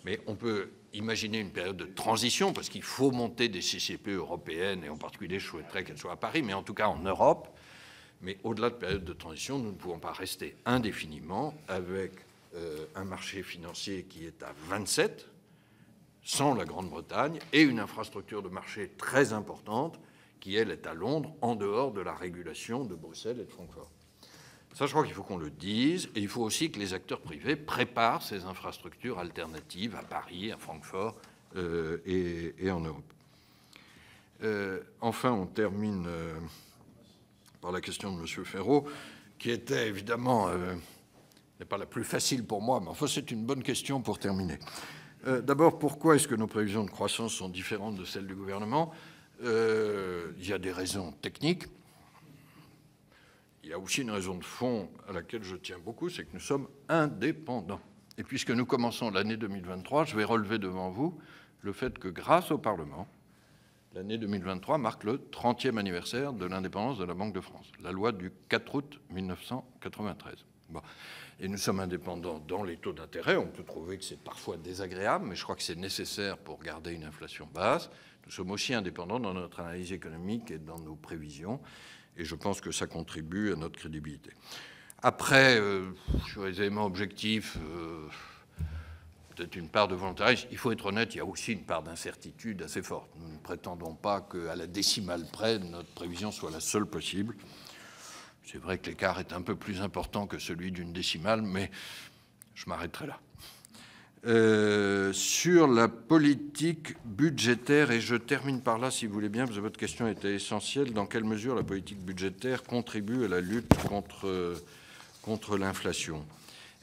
mais on peut imaginer une période de transition parce qu'il faut monter des CCP européennes et en particulier, je souhaiterais qu'elles soient à Paris, mais en tout cas en Europe. Mais au-delà de période de transition, nous ne pouvons pas rester indéfiniment avec un marché financier qui est à 27, sans la Grande-Bretagne, et une infrastructure de marché très importante qui, elle, est à Londres, en dehors de la régulation de Bruxelles et de Francfort. Ça, je crois qu'il faut qu'on le dise, et il faut aussi que les acteurs privés préparent ces infrastructures alternatives à Paris, à Francfort et en Europe. Enfin, on termine par la question de M. Ferraud, qui était évidemment n'est pas la plus facile pour moi, mais enfin c'est une bonne question pour terminer. D'abord, pourquoi est-ce que nos prévisions de croissance sont différentes de celles du gouvernement? Il y a des raisons techniques. Il y a aussi une raison de fond à laquelle je tiens beaucoup, c'est que nous sommes indépendants. Et puisque nous commençons l'année 2023, je vais relever devant vous le fait que grâce au Parlement, l'année 2023 marque le 30e anniversaire de l'indépendance de la Banque de France, la loi du 4 août 1993. Bon. Et nous sommes indépendants dans les taux d'intérêt. On peut trouver que c'est parfois désagréable, mais je crois que c'est nécessaire pour garder une inflation basse. Nous sommes aussi indépendants dans notre analyse économique et dans nos prévisions. Et je pense que ça contribue à notre crédibilité. Après, sur les éléments objectifs, peut-être une part de volontarisme. Il faut être honnête, il y a aussi une part d'incertitude assez forte. Nous ne prétendons pas qu'à la décimale près, notre prévision soit la seule possible. C'est vrai que l'écart est un peu plus important que celui d'une décimale, mais je m'arrêterai là. Sur la politique budgétaire, et je termine par là, si vous voulez bien, parce que votre question était essentielle, dans quelle mesure la politique budgétaire contribue à la lutte contre l'inflation?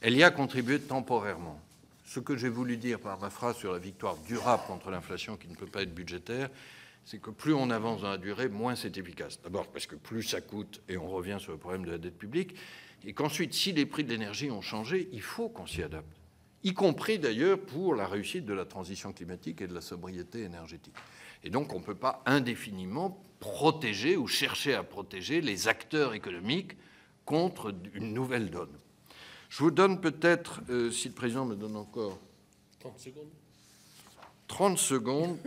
Elle y a contribué temporairement. Ce que j'ai voulu dire par ma phrase sur la victoire durable contre l'inflation, qui ne peut pas être budgétaire, c'est que plus on avance dans la durée, moins c'est efficace. D'abord parce que plus ça coûte, et on revient sur le problème de la dette publique, et qu'ensuite, si les prix de l'énergie ont changé, il faut qu'on s'y adapte, y compris d'ailleurs pour la réussite de la transition climatique et de la sobriété énergétique. Et donc, on ne peut pas indéfiniment protéger ou chercher à protéger les acteurs économiques contre une nouvelle donne. Je vous donne peut-être, si le président me donne encore 30 secondes. 30 secondes,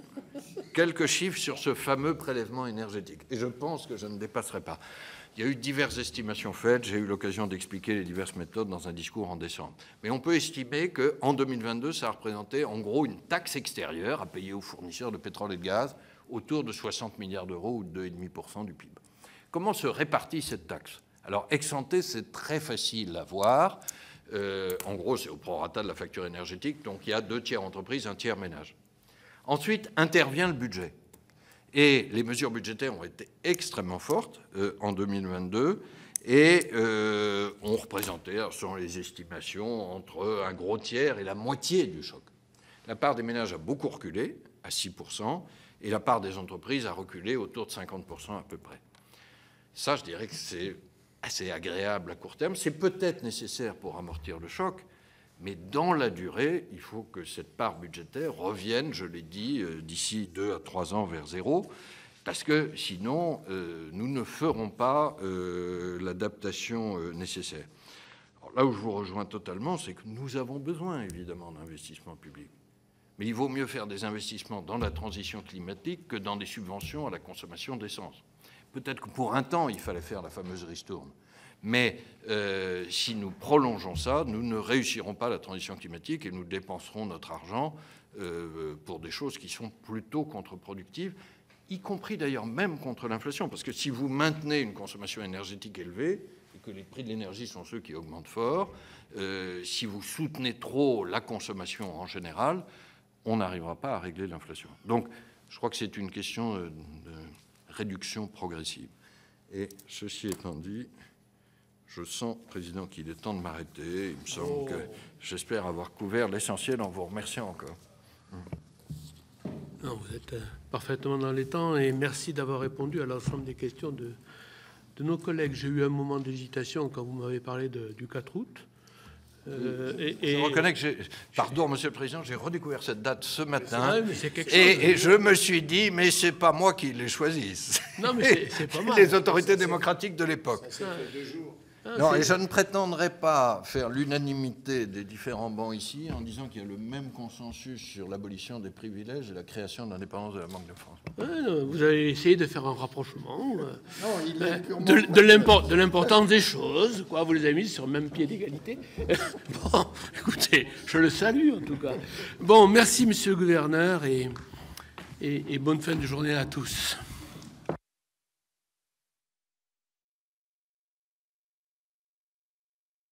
quelques chiffres sur ce fameux prélèvement énergétique. Et je pense que je ne dépasserai pas. Il y a eu diverses estimations faites. J'ai eu l'occasion d'expliquer les diverses méthodes dans un discours en décembre. Mais on peut estimer qu'en 2022, ça a représenté en gros une taxe extérieure à payer aux fournisseurs de pétrole et de gaz autour de 60 milliards d'euros ou de 2,5% du PIB. Comment se répartit cette taxe? Alors, ex ante, c'est très facile à voir. En gros, c'est au prorata de la facture énergétique. Donc, il y a 2 tiers entreprises, 1 tiers ménage. Ensuite, intervient le budget. Et les mesures budgétaires ont été extrêmement fortes en 2022 et ont représenté, selon les estimations, entre un gros tiers et la moitié du choc. La part des ménages a beaucoup reculé, à 6%, et la part des entreprises a reculé autour de 50% à peu près. Ça, je dirais que c'est assez agréable à court terme. C'est peut-être nécessaire pour amortir le choc, mais dans la durée, il faut que cette part budgétaire revienne, je l'ai dit, d'ici 2 à 3 ans vers zéro, parce que sinon, nous ne ferons pas l'adaptation nécessaire. Alors là où je vous rejoins totalement, c'est que nous avons besoin, évidemment, d'investissements publics. Mais il vaut mieux faire des investissements dans la transition climatique que dans des subventions à la consommation d'essence. Peut-être que pour un temps, il fallait faire la fameuse ristourne. Mais si nous prolongeons ça, nous ne réussirons pas la transition climatique et nous dépenserons notre argent pour des choses qui sont plutôt contre-productives, y compris d'ailleurs même contre l'inflation. Parce que si vous maintenez une consommation énergétique élevée et que les prix de l'énergie sont ceux qui augmentent fort, si vous soutenez trop la consommation en général, on n'arrivera pas à régler l'inflation. Donc, je crois que c'est une question de réduction progressive. Et ceci étant dit, je sens, Président, qu'il est temps de m'arrêter. Il me semble que j'espère avoir couvert l'essentiel en vous remerciant encore. Non, vous êtes parfaitement dans les temps et merci d'avoir répondu à l'ensemble des questions de nos collègues. J'ai eu un moment d'hésitation quand vous m'avez parlé du 4 août. Je reconnais que pardon, Monsieur le Président, j'ai redécouvert cette date ce matin. Vrai, mais c'est quelque chose, et je me suis dit, mais c'est pas moi qui les choisis. Non, mais c'est pas mal. Les autorités démocratiques de l'époque. Non, et je ne prétendrai pas faire l'unanimité des différents bancs ici en disant qu'il y a le même consensus sur l'abolition des privilèges et la création de l'indépendance de la Banque de France. Ouais, vous avez essayé de faire un rapprochement de l'importance des choses. Quoi, vous les avez mis sur le même pied d'égalité. Bon, écoutez, je le salue en tout cas. Bon, merci Monsieur le Gouverneur et bonne fin de journée à tous.